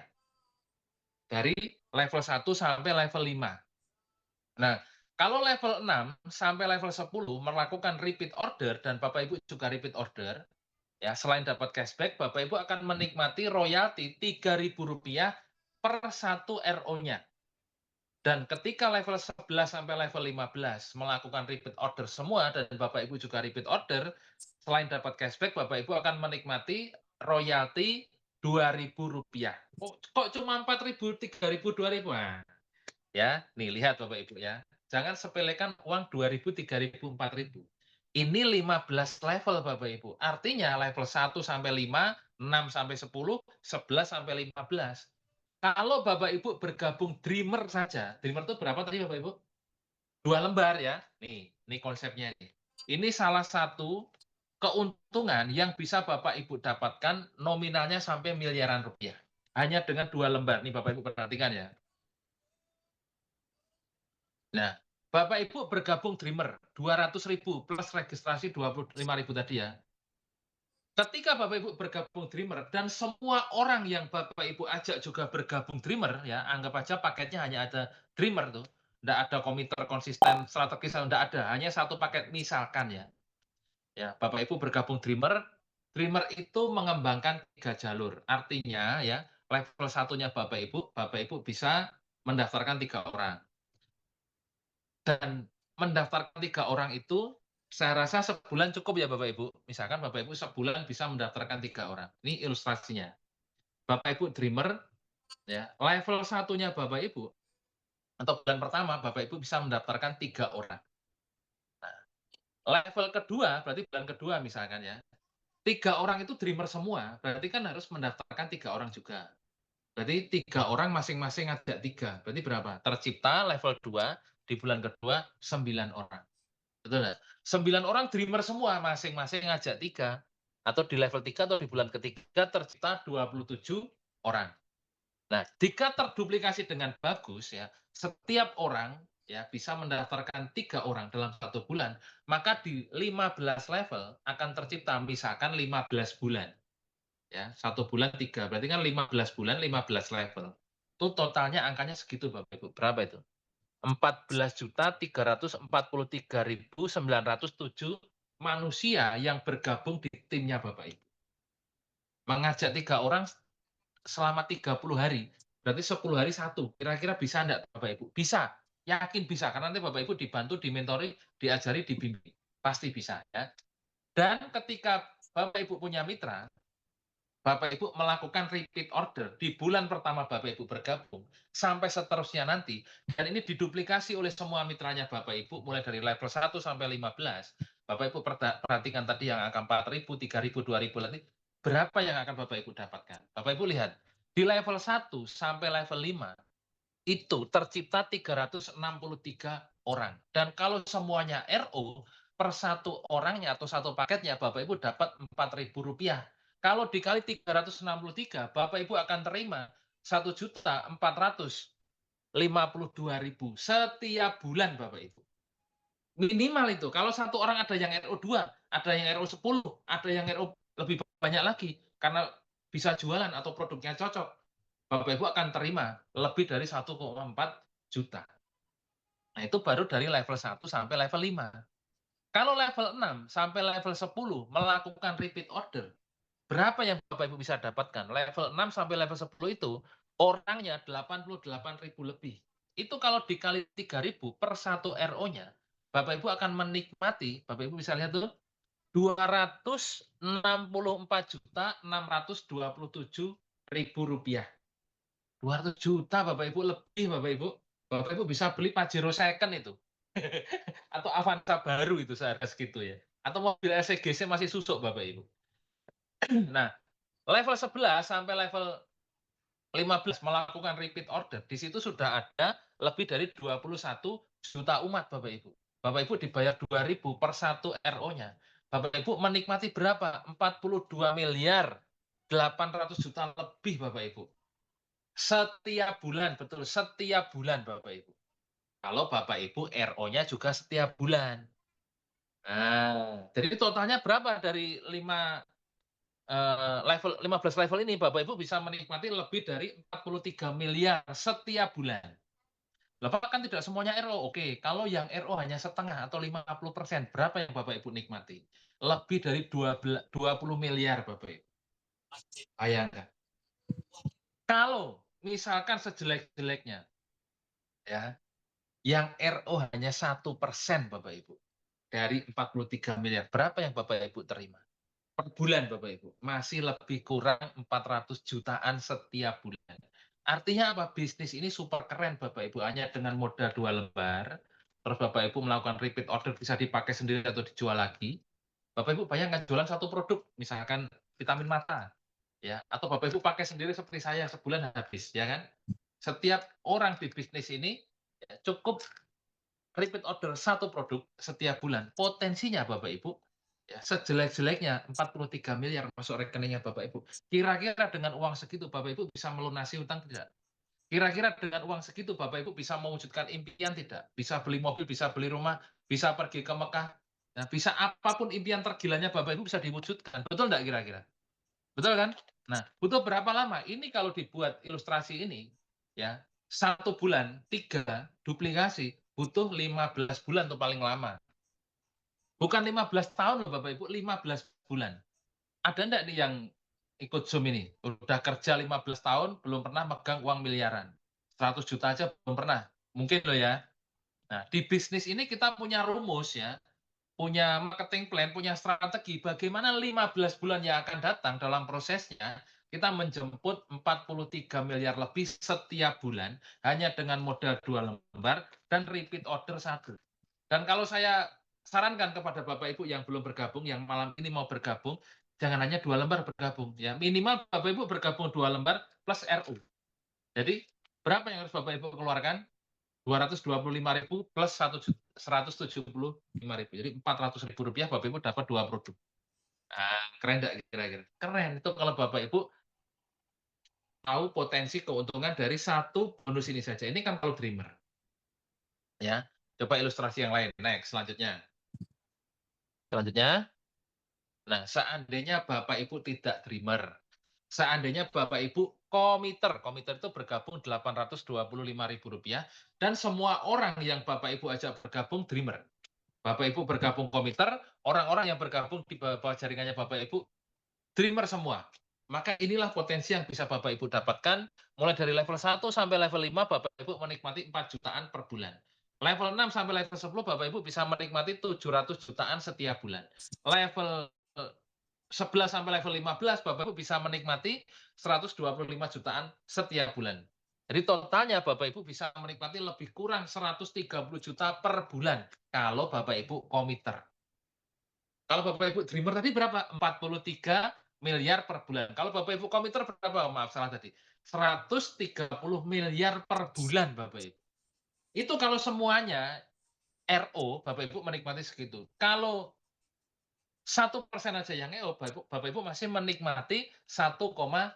Dari level 1 sampai level 5. Nah, kalau level 6 sampai level 10 melakukan repeat order dan Bapak Ibu juga repeat order, ya, selain dapat cashback, Bapak Ibu akan menikmati royalti Rp3.000 per 1 RO-nya. Dan ketika level 11 sampai level 15 melakukan repeat order semua dan Bapak Ibu juga repeat order, selain dapat cashback, Bapak Ibu akan menikmati royalti Rp2.000. Kok cuma 4.000, 3.000, 2.000? Nah, ya, nih lihat Bapak Ibu ya. Jangan sepelekan uang 2.000, 3.000, 4.000. Ini 15 level Bapak Ibu. Artinya level 1 sampai 5, 6 sampai 10, 11 sampai 15. Kalau Bapak Ibu bergabung dreamer saja, dreamer itu berapa tadi Bapak Ibu? 2 lembar ya. Nih konsepnya nih. Ini salah satu keuntungan yang bisa Bapak Ibu dapatkan nominalnya sampai miliaran rupiah. Hanya dengan 2 lembar, nih Bapak Ibu perhatikan ya. Nah, Bapak Ibu bergabung Dreamer 200.000 plus registrasi 25.000 tadi ya. Ketika Bapak Ibu bergabung Dreamer dan semua orang yang Bapak Ibu ajak juga bergabung Dreamer ya, anggap aja paketnya hanya ada Dreamer tuh, nggak ada komiter konsisten strategis, nggak ada, hanya satu paket misalkan ya. Ya, Bapak Ibu bergabung Dreamer, Dreamer itu mengembangkan 3 jalur. Artinya ya, level satunya Bapak Ibu bisa mendaftarkan 3 orang. Dan mendaftarkan 3 orang itu, saya rasa sebulan cukup ya Bapak Ibu. Misalkan Bapak Ibu sebulan bisa mendaftarkan 3 orang. Ini ilustrasinya. Bapak Ibu Dreamer, ya, level satunya Bapak Ibu, untuk bulan pertama Bapak Ibu bisa mendaftarkan 3 orang. Nah, level kedua, berarti bulan kedua misalkan ya, 3 orang itu Dreamer semua, berarti kan harus mendaftarkan 3 orang juga. Berarti 3 orang masing-masing ada 3, berarti berapa? Tercipta level 2 di bulan kedua 9 orang. Betul nggak? 9 orang Dreamer semua, masing-masing ngajak 3. Atau di level 3 atau di bulan ketiga tercipta 27 orang. Nah, jika terduplikasi dengan bagus ya, setiap orang ya bisa mendaftarkan 3 orang dalam 1 bulan, maka di 15 level akan tercipta misalkan 15 bulan. Ya, 1 bulan 3, berarti kan 15 bulan 15 level. Itu totalnya angkanya segitu Bapak Ibu. Berapa itu? 14.343.907 manusia yang bergabung di timnya Bapak Ibu. Mengajak 3 orang selama 30 hari, berarti 10 hari 1. Kira-kira bisa enggak Bapak Ibu? Bisa, yakin bisa, karena nanti Bapak Ibu dibantu, dimentori, diajari, dibimbing. Pasti bisa ya. Dan ketika Bapak Ibu punya mitra, Bapak Ibu melakukan repeat order di bulan pertama Bapak Ibu bergabung, sampai seterusnya nanti, dan ini diduplikasi oleh semua mitranya Bapak Ibu, mulai dari level 1 sampai 15. Bapak Ibu perhatikan tadi yang angka 4.000, 3.000, 2.000 nanti, berapa yang akan Bapak Ibu dapatkan? Bapak Ibu lihat, di level 1 sampai level 5, itu tercipta 363 orang. Dan kalau semuanya RO, per satu orangnya atau satu paketnya, Bapak Ibu dapat Rp4.000. Kalau dikali 363, Bapak Ibu akan terima 1.452.000 setiap bulan, Bapak Ibu. Minimal itu. Kalau satu orang ada yang RO 2, ada yang RO 10, ada yang RO lebih banyak lagi, karena bisa jualan atau produknya cocok, Bapak Ibu akan terima lebih dari 1,4 juta. Nah, itu baru dari level 1 sampai level 5. Kalau level 6 sampai level 10 melakukan repeat order, berapa yang Bapak Ibu bisa dapatkan? Level 6 sampai level 10 itu orangnya 88.000 lebih. Itu kalau dikali 3.000 per 1 RO-nya, Bapak Ibu akan menikmati, Bapak Ibu bisa lihat tuh, Rp266.627.000. 200 juta Bapak Ibu, lebih Bapak Ibu. Bapak Ibu bisa beli Pajero second itu. Atau Avanza baru itu seharga segitu ya. Atau mobil SCGC masih susuk Bapak Ibu. Nah, level 11 sampai level 15 melakukan repeat order, di situ sudah ada lebih dari 21 juta umat Bapak Ibu. Bapak Ibu dibayar 2.000 per 1 RO-nya. Bapak Ibu menikmati berapa? 42 miliar 800 juta lebih Bapak Ibu. Setiap bulan, betul, setiap bulan Bapak Ibu. Kalau Bapak Ibu RO-nya juga setiap bulan. Nah, jadi totalnya berapa dari 15 level ini Bapak Ibu bisa menikmati lebih dari 43 miliar setiap bulan. Bapak kan tidak semuanya RO. Oke, kalau yang RO hanya setengah atau 50%, berapa yang Bapak Ibu nikmati? Lebih dari 20 miliar Bapak Ibu. Bayangkan. Kalau misalkan sejelek-jeleknya ya, yang RO hanya 1% Bapak Ibu, dari 43 miliar, berapa yang Bapak Ibu terima? Per bulan Bapak Ibu, masih lebih kurang 400 jutaan setiap bulan. Artinya apa? Bisnis ini super keren Bapak Ibu, hanya dengan modal 2 lembar, terus Bapak Ibu melakukan repeat order, bisa dipakai sendiri atau dijual lagi. Bapak Ibu bayangkan jualan satu produk, misalkan vitamin mata, ya, atau Bapak Ibu pakai sendiri seperti saya, sebulan habis, ya kan? Setiap orang di bisnis ini ya, cukup repeat order satu produk setiap bulan. Potensinya Bapak Ibu Ya, sejelek-jeleknya 43 miliar masuk rekeningnya Bapak Ibu. Kira-kira dengan uang segitu Bapak Ibu bisa melunasi hutang tidak? Kira-kira dengan uang segitu Bapak Ibu bisa mewujudkan impian tidak? Bisa beli mobil, bisa beli rumah, bisa pergi ke Mekah, nah bisa apapun impian tergilanya Bapak Ibu bisa diwujudkan, betul nggak kira-kira? Betul kan? Nah, butuh berapa lama? Ini kalau dibuat ilustrasi ini, ya, 1 bulan, 3 duplikasi, butuh 15 bulan tuh paling lama. Bukan 15 tahun loh Bapak Ibu, 15 bulan. Ada ndak nih yang ikut Zoom ini? Udah kerja 15 tahun, belum pernah megang uang miliaran. 100 juta aja belum pernah. Mungkin loh ya. Nah, di bisnis ini kita punya rumus ya, punya marketing plan, punya strategi bagaimana 15 bulan yang akan datang dalam prosesnya, kita menjemput 43 miliar lebih setiap bulan hanya dengan modal 2 lembar dan repeat order 1. Dan kalau saya sarankan kepada Bapak Ibu yang belum bergabung, yang malam ini mau bergabung, jangan hanya 2 lembar bergabung ya, minimal Bapak Ibu bergabung 2 lembar plus RU. Jadi berapa yang harus Bapak Ibu keluarkan? 225.000 plus 175.000. Jadi 400.000 rupiah Bapak Ibu dapat 2 produk. Nah, keren nggak kira-kira? Keren itu kalau Bapak Ibu tahu potensi keuntungan dari satu bonus ini saja. Ini kan kalau dreamer, ya. Coba ilustrasi yang lain. Next, selanjutnya. Selanjutnya, nah seandainya Bapak Ibu tidak dreamer, seandainya Bapak Ibu komiter, komiter itu bergabung Rp825.000 dan semua orang yang Bapak Ibu ajak bergabung dreamer. Bapak Ibu bergabung komiter, orang-orang yang bergabung di bawah jaringannya Bapak Ibu, dreamer semua. Maka inilah potensi yang bisa Bapak Ibu dapatkan, mulai dari level 1 sampai level 5, Bapak Ibu menikmati 4 jutaan per bulan. Level 6 sampai level 10, Bapak Ibu bisa menikmati 700 jutaan setiap bulan. Level 11 sampai level 15, Bapak Ibu bisa menikmati 125 jutaan setiap bulan. Jadi totalnya Bapak Ibu bisa menikmati lebih kurang 130 juta per bulan kalau Bapak Ibu komiter. Kalau Bapak Ibu dreamer tadi berapa? 43 miliar per bulan. Kalau Bapak Ibu komiter berapa? Maaf salah tadi. 130 miliar per bulan Bapak Ibu. Itu kalau semuanya RO Bapak Ibu menikmati segitu. Kalau 1% aja yang EO, Bapak Ibu masih menikmati 1,3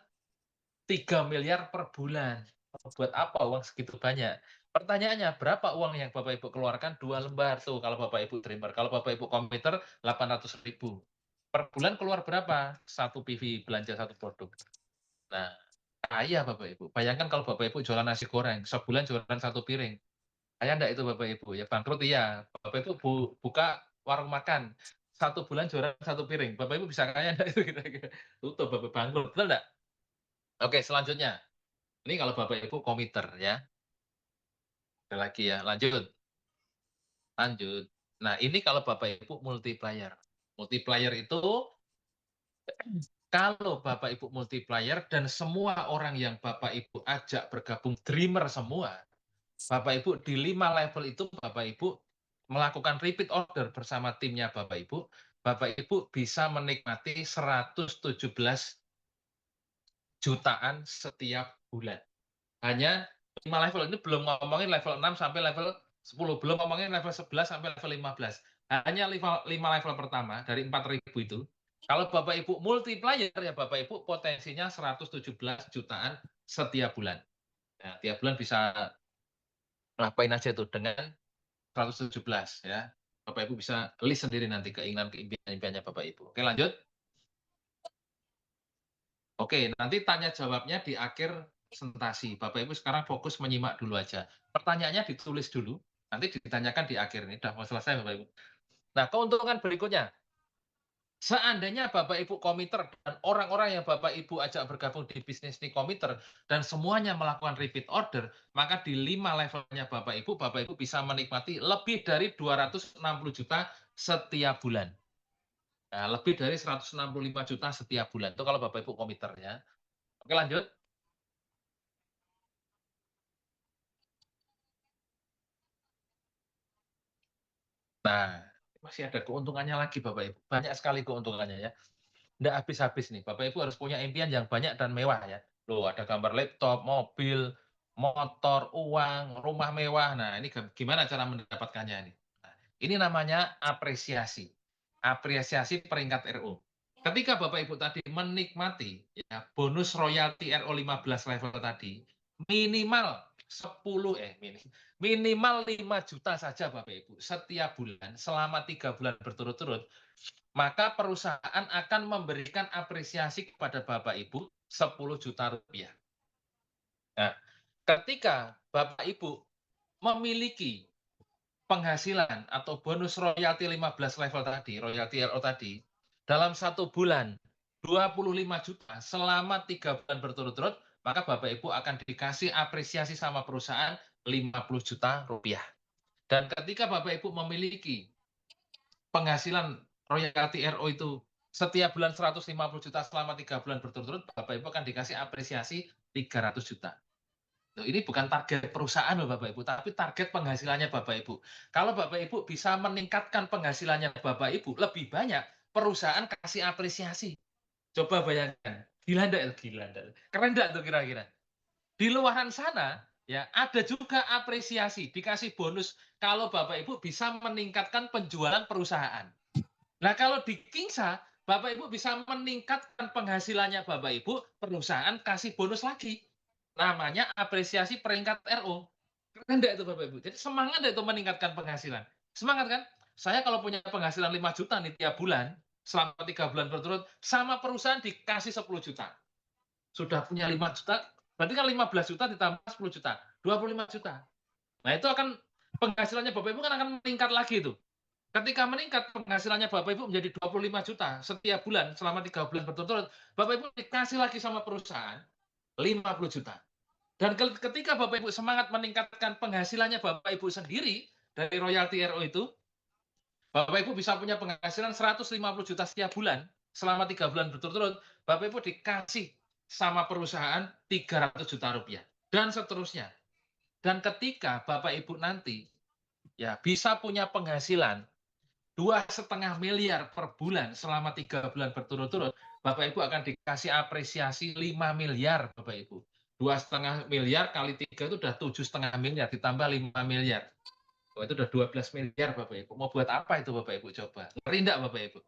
miliar per bulan. Buat apa uang segitu banyak? Pertanyaannya, berapa uang yang Bapak Ibu keluarkan 2 lembar tuh kalau Bapak Ibu dreamer. Kalau Bapak Ibu komputer 800.000. Per bulan keluar berapa? 1 PV belanja satu produk. Nah, kaya Bapak Ibu. Bayangkan kalau Bapak Ibu jualan nasi goreng, sebulan jualan 1 piring. Kaya enggak itu Bapak Ibu? Ya bangkrut iya. Bapak Ibu buka warung makan, 1 bulan jualan 1 piring. Bapak Ibu bisa kaya enggak itu kira-kira? Tutup Bapak, bangkrut, betul enggak? Oke, selanjutnya. Ini kalau Bapak Ibu komiter ya. Ada lagi ya, lanjut. Lanjut. Nah, ini kalau Bapak Ibu multiplier. Multiplier itu kalau Bapak Ibu multiplier dan semua orang yang Bapak Ibu ajak bergabung dreamer semua, Bapak Ibu di 5 level itu Bapak Ibu melakukan repeat order bersama timnya Bapak Ibu bisa menikmati 117 jutaan setiap bulan. Hanya 5 level, ini belum ngomongin level 6 sampai level 10, belum ngomongin level 11 sampai level 15. Hanya 5 level pertama dari 4.000 itu, kalau Bapak Ibu multiplier ya Bapak Ibu potensinya 117 jutaan setiap bulan. Nah, tiap bulan bisa ngapain aja tuh dengan 117 ya. Bapak Ibu bisa list sendiri nanti keinginan impiannya Bapak Ibu. Oke, lanjut. Oke, nanti tanya jawabnya di akhir presentasi. Bapak Ibu sekarang fokus menyimak dulu aja. Pertanyaannya ditulis dulu, nanti ditanyakan di akhir ini. Udah mau selesai Bapak Ibu. Nah, keuntungan berikutnya. Seandainya Bapak Ibu komiter dan orang-orang yang Bapak Ibu ajak bergabung di bisnis ini komiter dan semuanya melakukan repeat order, maka di 5 levelnya Bapak Ibu bisa menikmati lebih dari 260 juta setiap bulan. Nah, lebih dari 165 juta setiap bulan. Itu kalau Bapak Ibu komiter ya. Oke, lanjut. Nah, masih ada keuntungannya lagi Bapak Ibu. Banyak sekali keuntungannya ya. Nggak habis-habis nih. Bapak Ibu harus punya impian yang banyak dan mewah ya. Loh, ada gambar laptop, mobil, motor, uang, rumah mewah. Nah, ini gimana cara mendapatkannya ini? Nah, ini namanya apresiasi. apresiasi peringkat RO. Ketika Bapak Ibu tadi menikmati ya bonus royalti RO 15 level tadi, minimal 10 minimal 5 juta saja Bapak Ibu setiap bulan selama 3 bulan berturut-turut, maka perusahaan akan memberikan apresiasi kepada Bapak Ibu 10 juta rupiah. Nah, ketika Bapak Ibu memiliki penghasilan atau bonus royalti 15 level tadi, royalti RO tadi, dalam 1 bulan 25 juta selama 3 bulan berturut-turut, maka Bapak Ibu akan dikasih apresiasi sama perusahaan 50 juta rupiah. Dan ketika Bapak Ibu memiliki penghasilan royalti RO itu setiap bulan 150 juta selama 3 bulan berturut-turut, Bapak Ibu akan dikasih apresiasi 300 juta. Ini bukan target perusahaan loh Bapak Ibu, tapi target penghasilannya Bapak Ibu. Kalau Bapak Ibu bisa meningkatkan penghasilannya Bapak Ibu lebih banyak, perusahaan kasih apresiasi. Coba bayangkan, gila enggak? Gila enggak? Keren enggak tuh kira-kira? Di luaran sana, ya ada juga apresiasi, dikasih bonus kalau Bapak Ibu bisa meningkatkan penjualan perusahaan. Nah kalau di Kingsa, Bapak Ibu bisa meningkatkan penghasilannya Bapak Ibu, perusahaan kasih bonus lagi. Namanya apresiasi peringkat RO. Keren enggak itu Bapak Ibu? Jadi semangat enggak itu meningkatkan penghasilan? Semangat kan? Saya kalau punya penghasilan 5 juta nih tiap bulan, selama 3 bulan berturut, sama perusahaan dikasih 10 juta. Sudah punya 5 juta, berarti kan 15 juta ditambah 10 juta, 25 juta. Nah itu akan penghasilannya Bapak Ibu kan akan meningkat lagi tuh. Ketika meningkat penghasilannya Bapak Ibu menjadi 25 juta setiap bulan selama 3 bulan berturut-turut, Bapak Ibu dikasih lagi sama perusahaan 50 juta. Dan ketika Bapak Ibu semangat meningkatkan penghasilannya Bapak Ibu sendiri dari royalti RO itu, Bapak Ibu bisa punya penghasilan 150 juta setiap bulan selama 3 bulan berturut-turut, Bapak Ibu dikasih sama perusahaan 300 juta rupiah dan seterusnya. Dan ketika Bapak Ibu nanti ya bisa punya penghasilan 2,5 miliar per bulan selama 3 bulan berturut-turut, Bapak Ibu akan dikasih apresiasi 5 miliar Bapak Ibu. 2,5 miliar kali 3 itu udah 7,5 miliar ditambah 5 miliar. Oh, itu udah 12 miliar Bapak Ibu. Mau buat apa itu Bapak Ibu coba? Ngeri enggak Bapak Ibu?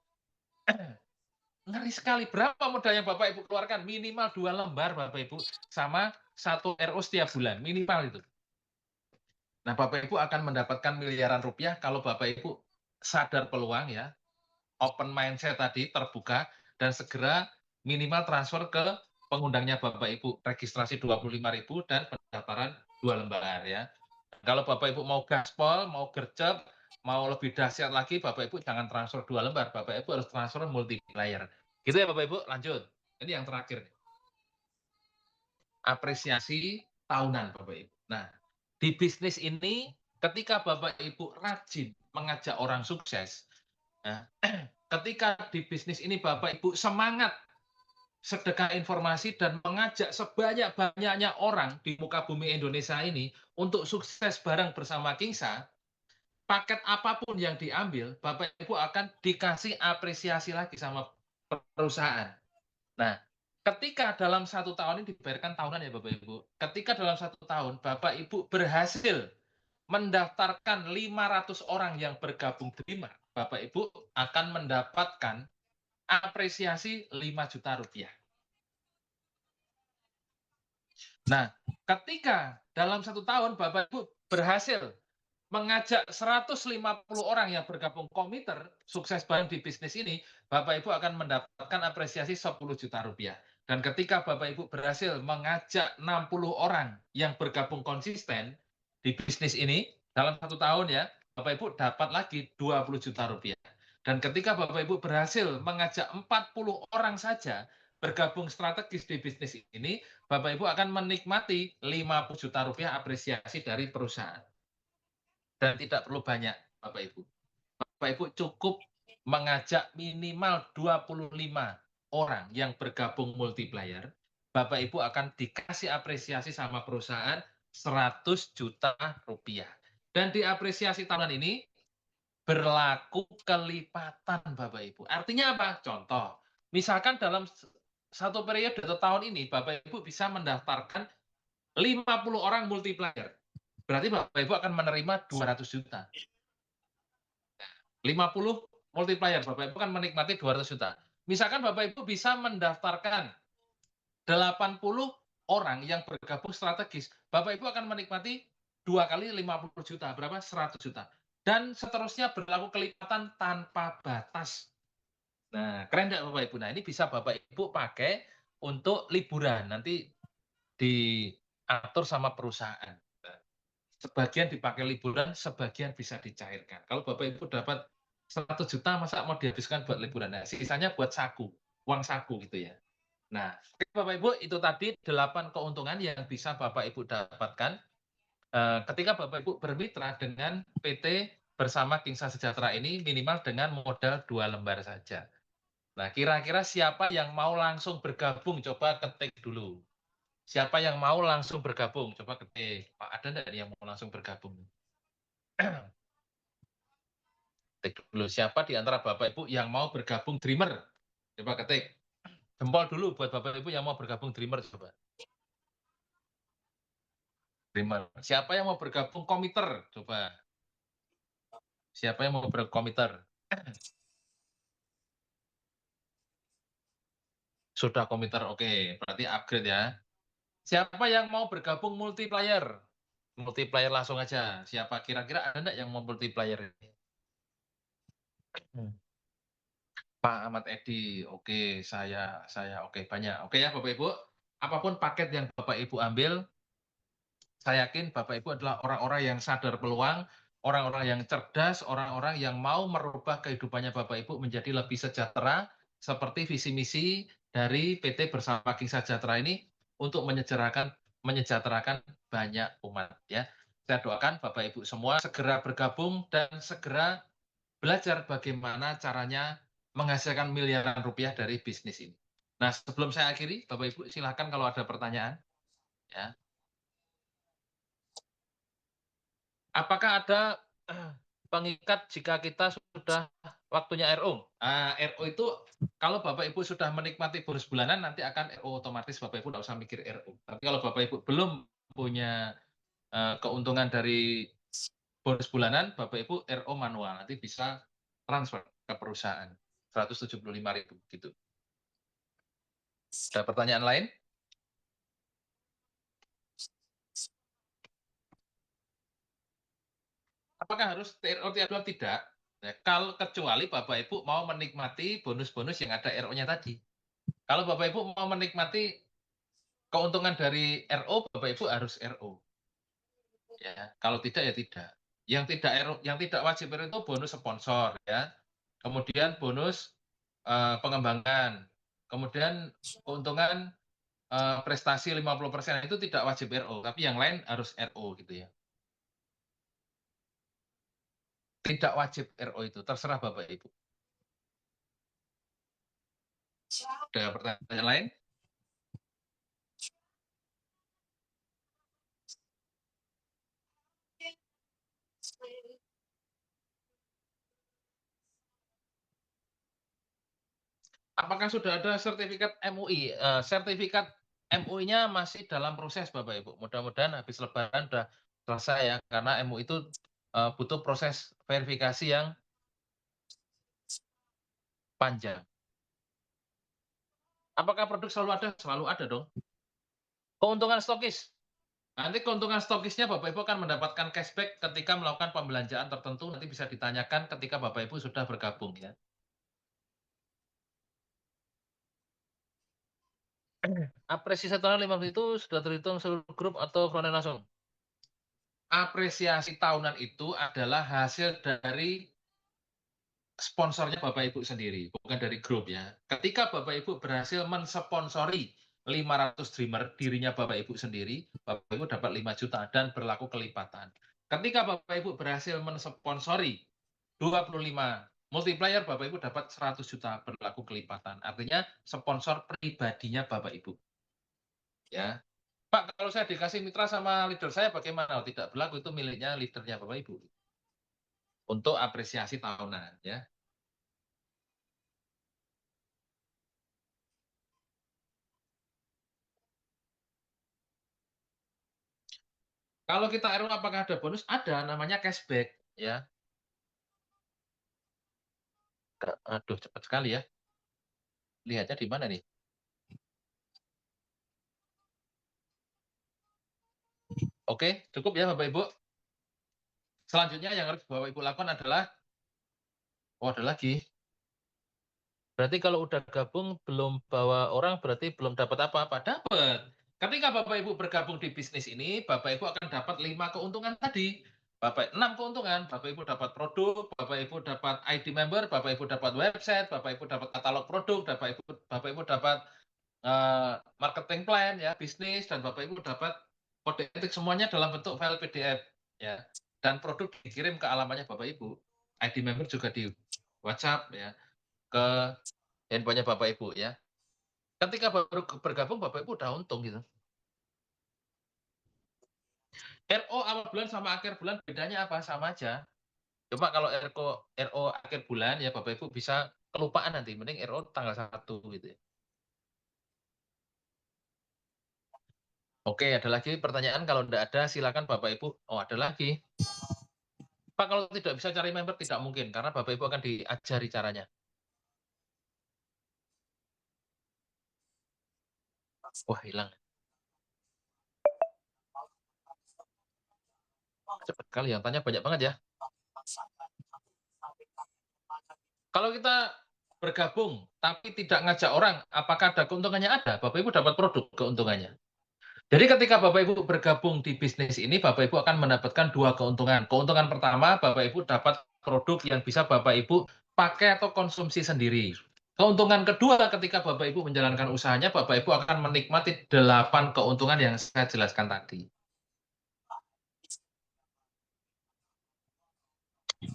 Ngeri sekali. Berapa modal yang Bapak Ibu keluarkan? Minimal 2 lembar Bapak Ibu sama 1 RO setiap bulan. Minimal itu. Nah, Bapak Ibu akan mendapatkan miliaran rupiah kalau Bapak Ibu sadar peluang ya, open mindset tadi, terbuka, dan segera minimal transfer ke pengundangnya Bapak Ibu. Registrasi 25.000 dan pendaftaran 2 lembar ya. Kalau Bapak Ibu mau gaspol, mau gercep, mau lebih dahsyat lagi, Bapak Ibu jangan transfer 2 lembar, Bapak Ibu harus transfer multiplier. Gitu ya Bapak Ibu, lanjut. Ini yang terakhir. Apresiasi tahunan Bapak Ibu. Nah, di bisnis ini ketika Bapak Ibu rajin mengajak orang sukses, nah, ketika di bisnis ini Bapak Ibu semangat sedekah informasi dan mengajak sebanyak-banyaknya orang di muka bumi Indonesia ini untuk sukses bareng bersama Kingsa, paket apapun yang diambil, Bapak Ibu akan dikasih apresiasi lagi sama perusahaan. Nah, ketika dalam 1 tahun ini dibayarkan tahunan ya Bapak Ibu. Ketika dalam 1 tahun Bapak Ibu berhasil mendaftarkan 500 orang yang bergabung Dreamer, Bapak Ibu akan mendapatkan apresiasi 5 juta rupiah. Nah, ketika dalam 1 tahun Bapak Ibu berhasil mengajak 150 orang yang bergabung komiter sukses bareng di bisnis ini, Bapak Ibu akan mendapatkan apresiasi 10 juta rupiah. Dan ketika Bapak Ibu berhasil mengajak 60 orang yang bergabung konsisten di bisnis ini, dalam 1 tahun ya, Bapak Ibu dapat lagi 20 juta rupiah. Dan ketika Bapak Ibu berhasil mengajak 40 orang saja bergabung strategis di bisnis ini, Bapak Ibu akan menikmati 50 juta rupiah apresiasi dari perusahaan. Dan tidak perlu banyak, Bapak Ibu. Bapak Ibu cukup mengajak minimal 25 orang yang bergabung multiplier, Bapak Ibu akan dikasih apresiasi sama perusahaan 100 juta rupiah. Dan di apresiasi tahunan ini berlaku kelipatan Bapak Ibu. Artinya apa? Contoh, misalkan dalam satu periode atau tahun ini Bapak Ibu bisa mendaftarkan 50 orang multiplier. Berarti Bapak Ibu akan menerima 200 juta. 50 multiplier. Bapak Ibu kan menikmati 200 juta. Misalkan Bapak Ibu bisa mendaftarkan 80 orang yang bergabung strategis, Bapak Ibu akan menikmati 2 kali 50 juta, berapa? 100 juta. Dan seterusnya berlaku kelipatan tanpa batas. Nah, keren nggak Bapak Ibu? Nah, ini bisa Bapak Ibu pakai untuk liburan, nanti diatur sama perusahaan. Nah, sebagian dipakai liburan, sebagian bisa dicairkan. Kalau Bapak Ibu dapat 100 juta, masa mau dihabiskan buat liburan? Nah, sisanya buat saku, uang saku gitu ya. Nah, oke Bapak Ibu, itu tadi 8 keuntungan yang bisa Bapak Ibu dapatkan, ketika Bapak Ibu bermitra dengan PT bersama Kingsa Sejahtera ini minimal dengan modal 2 lembar saja. Nah, kira-kira siapa yang mau langsung bergabung? Coba ketik dulu. Siapa yang mau langsung bergabung? Coba ketik. Pak, ada nggak yang mau langsung bergabung? Ketik dulu. Siapa di antara Bapak Ibu yang mau bergabung Dreamer? Coba ketik. Jempol dulu buat Bapak Ibu yang mau bergabung Dreamer coba. Dreamer. Siapa yang mau bergabung Komiter? Coba. Siapa yang mau bergabung Komiter? Sudah Komiter, oke. Berarti upgrade ya. Siapa yang mau bergabung multiplayer? Multiplayer langsung aja. Siapa kira-kira ada nggak yang mau multiplayer ini? Hmm. Pak Ahmad Edi, oke, saya oke, banyak. Oke ya Bapak Ibu, apapun paket yang Bapak Ibu ambil, saya yakin Bapak Ibu adalah orang-orang yang sadar peluang, orang-orang yang cerdas, orang-orang yang mau merubah kehidupannya Bapak Ibu menjadi lebih sejahtera, seperti visi misi dari PT Bersama King Sejahtera ini untuk menyejahterakan banyak umat ya. Saya doakan Bapak Ibu semua segera bergabung dan segera belajar bagaimana caranya menghasilkan miliaran rupiah dari bisnis ini. Nah, sebelum saya akhiri, Bapak Ibu silakan kalau ada pertanyaan ya. Apakah ada pengikat jika kita sudah waktunya RO? RO itu kalau Bapak Ibu sudah menikmati bonus bulanan nanti akan RO otomatis Bapak Ibu tidak usah mikir RO. Tapi kalau Bapak Ibu belum punya keuntungan dari bonus bulanan, Bapak Ibu RO manual nanti bisa transfer ke perusahaan 175.000 gitu. Ada pertanyaan lain? Apakah harus TRO tiap bulan? Tidak. Ya, kalau kecuali Bapak Ibu mau menikmati bonus-bonus yang ada RO-nya tadi. Kalau Bapak Ibu mau menikmati keuntungan dari RO, Bapak Ibu harus RO. Ya, kalau tidak ya tidak. Yang tidak wajib RO itu bonus sponsor ya. Kemudian bonus pengembangan. Kemudian keuntungan prestasi 50% itu tidak wajib RO, tapi yang lain harus RO gitu ya. Tidak wajib RO itu, terserah Bapak Ibu. Ada pertanyaan lain? Apakah sudah ada sertifikat MUI? Sertifikat MUI-nya masih dalam proses Bapak Ibu. Mudah-mudahan habis Lebaran sudah selesai ya, karena MUI itu butuh proses verifikasi yang panjang. Apakah produk selalu ada? Selalu ada dong. Keuntungan stokis. Nanti keuntungan stokisnya Bapak Ibu akan mendapatkan cashback ketika melakukan pembelanjaan tertentu. Nanti bisa ditanyakan ketika Bapak Ibu sudah bergabung ya. Apresiasi tahunan 5 itu sudah terhitung seluruh grup atau kronen langsung? Apresiasi tahunan itu adalah hasil dari sponsornya Bapak Ibu sendiri, bukan dari grup ya. Ketika Bapak Ibu berhasil mensponsori 500 dreamer, dirinya Bapak Ibu sendiri, Bapak Ibu dapat 5 juta dan berlaku kelipatan. Ketika Bapak Ibu berhasil mensponsori 25 multiplier, Bapak Ibu dapat 100 juta berlaku kelipatan. Artinya sponsor pribadinya Bapak Ibu. Ya. Pak, kalau saya dikasih mitra sama leader saya bagaimana? Oh, tidak berlaku, itu miliknya leadernya Bapak Ibu. Untuk apresiasi tahunan ya. Kalau kita RO apakah ada bonus? Ada, namanya cashback ya. Aduh, cepat sekali ya. Lihatnya di mana nih? Oke, cukup ya Bapak Ibu. Selanjutnya yang harus Bapak Ibu lakukan adalah, oh ada lagi. Berarti kalau udah gabung belum bawa orang berarti belum dapat apa-apa? Dapat. Ketika Bapak Ibu bergabung di bisnis ini, Bapak Ibu akan dapat 5 keuntungan tadi. 6 keuntungan, Bapak Ibu dapat produk, Bapak Ibu dapat ID member, Bapak Ibu dapat website, Bapak Ibu dapat katalog produk, Bapak Ibu dapat marketing plan ya, bisnis, dan Bapak Ibu dapat kode etik semuanya dalam bentuk file PDF ya. Dan produk dikirim ke alamatnya Bapak Ibu. ID member juga di WhatsApp ya ke handphonenya Bapak Ibu ya. Ketika baru bergabung Bapak Ibu udah untung gitu. RO awal bulan sama akhir bulan bedanya apa? Sama aja. Cuma kalau RO akhir bulan ya Bapak Ibu bisa kelupaan nanti, mending RO tanggal 1 gitu ya. Oke, ada lagi pertanyaan? Kalau enggak ada silakan Bapak Ibu. Oh, ada lagi. Pak, kalau tidak bisa cari member tidak mungkin karena Bapak Ibu akan diajari caranya. Wah, hilang. Cepat kali yang tanya banyak banget ya. Kalau kita bergabung tapi tidak ngajak orang, apakah ada keuntungannya? Ada, Bapak Ibu dapat produk keuntungannya. Jadi ketika Bapak Ibu bergabung di bisnis ini, Bapak Ibu akan mendapatkan 2 keuntungan. Keuntungan pertama, Bapak Ibu dapat produk yang bisa Bapak Ibu pakai atau konsumsi sendiri. Keuntungan kedua ketika Bapak Ibu menjalankan usahanya, Bapak Ibu akan menikmati 8 keuntungan yang saya jelaskan tadi.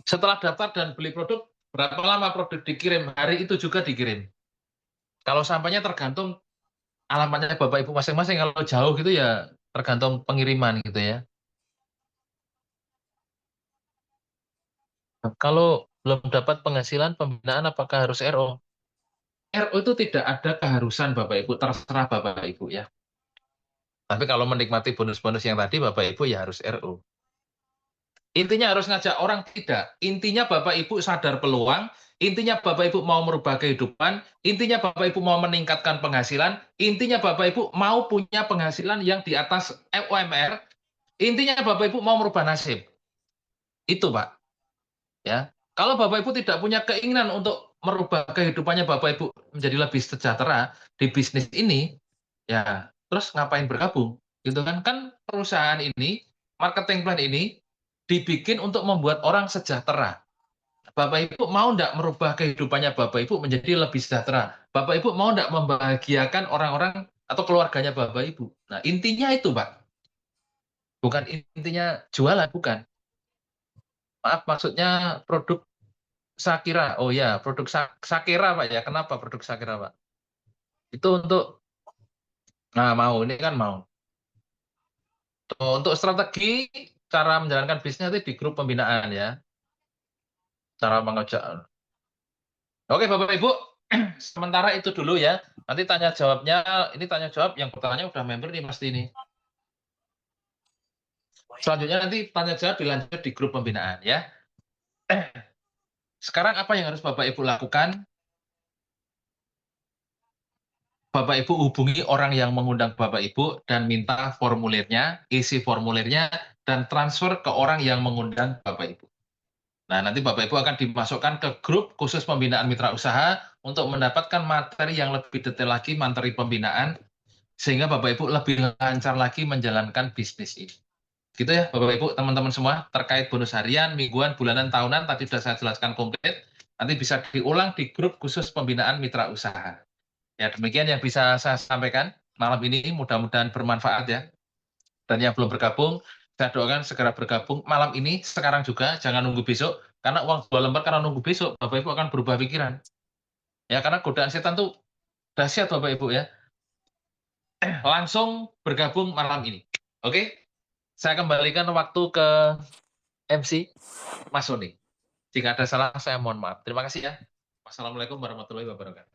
Setelah daftar dan beli produk, berapa lama produk dikirim? Hari itu juga dikirim. Kalau sampainya tergantung alamatnya Bapak Ibu masing-masing, kalau jauh gitu ya tergantung pengiriman gitu ya. Kalau belum dapat penghasilan pembinaan apakah harus RO? RO itu tidak ada keharusan Bapak Ibu, terserah Bapak Ibu ya. Tapi kalau menikmati bonus-bonus yang tadi Bapak Ibu ya harus RO. Intinya harus ngajak orang tidak. Intinya Bapak Ibu sadar peluang, intinya Bapak Ibu mau merubah kehidupan, intinya Bapak Ibu mau meningkatkan penghasilan, intinya Bapak Ibu mau punya penghasilan yang di atas UMR, intinya Bapak Ibu mau merubah nasib. Itu, Pak. Ya. Kalau Bapak Ibu tidak punya keinginan untuk merubah kehidupannya Bapak Ibu menjadi lebih sejahtera di bisnis ini, ya terus ngapain bergabung? Gitu kan? Kan perusahaan ini, marketing plan ini dibikin untuk membuat orang sejahtera. Bapak Ibu mau enggak merubah kehidupannya Bapak Ibu menjadi lebih sejahtera? Bapak Ibu mau enggak membahagiakan orang-orang atau keluarganya Bapak Ibu? Nah, intinya itu, Pak. Bukan intinya jualan, bukan. Maaf, maksudnya produk Shakira. Oh ya, produk Shakira, Pak ya. Kenapa produk Shakira, Pak? Itu untuk, nah mau, ini kan mau. Tuh, untuk strategi cara menjalankan bisnis nanti di grup pembinaan ya. Cara mengajak. Oke, Bapak Ibu, sementara itu dulu ya. Nanti tanya jawabnya, ini tanya jawab yang bertanya udah member nih pasti ini. Selanjutnya nanti tanya jawab dilanjut di grup pembinaan ya. Sekarang apa yang harus Bapak Ibu lakukan? Bapak Ibu hubungi orang yang mengundang Bapak Ibu dan minta formulirnya, isi formulirnya, dan transfer ke orang yang mengundang Bapak Ibu. Nah, nanti Bapak Ibu akan dimasukkan ke grup khusus pembinaan mitra usaha untuk mendapatkan materi yang lebih detail lagi, materi pembinaan, sehingga Bapak Ibu lebih lancar lagi menjalankan bisnis ini. Gitu ya Bapak Ibu, teman-teman semua, terkait bonus harian, mingguan, bulanan, tahunan, tadi sudah saya jelaskan komplit. Nanti bisa diulang di grup khusus pembinaan mitra usaha. Ya, demikian yang bisa saya sampaikan malam ini, mudah-mudahan bermanfaat ya. Dan yang belum bergabung, saya doakan segera bergabung malam ini, sekarang juga, jangan nunggu besok, karena uang 2 lembar karena nunggu besok, Bapak Ibu akan berubah pikiran. Ya, karena godaan setan tuh dahsyat Bapak Ibu ya. Langsung bergabung malam ini. Oke? Saya kembalikan waktu ke MC Mas Sony. Jika ada salah, saya mohon maaf. Terima kasih ya. Wassalamualaikum warahmatullahi wabarakatuh.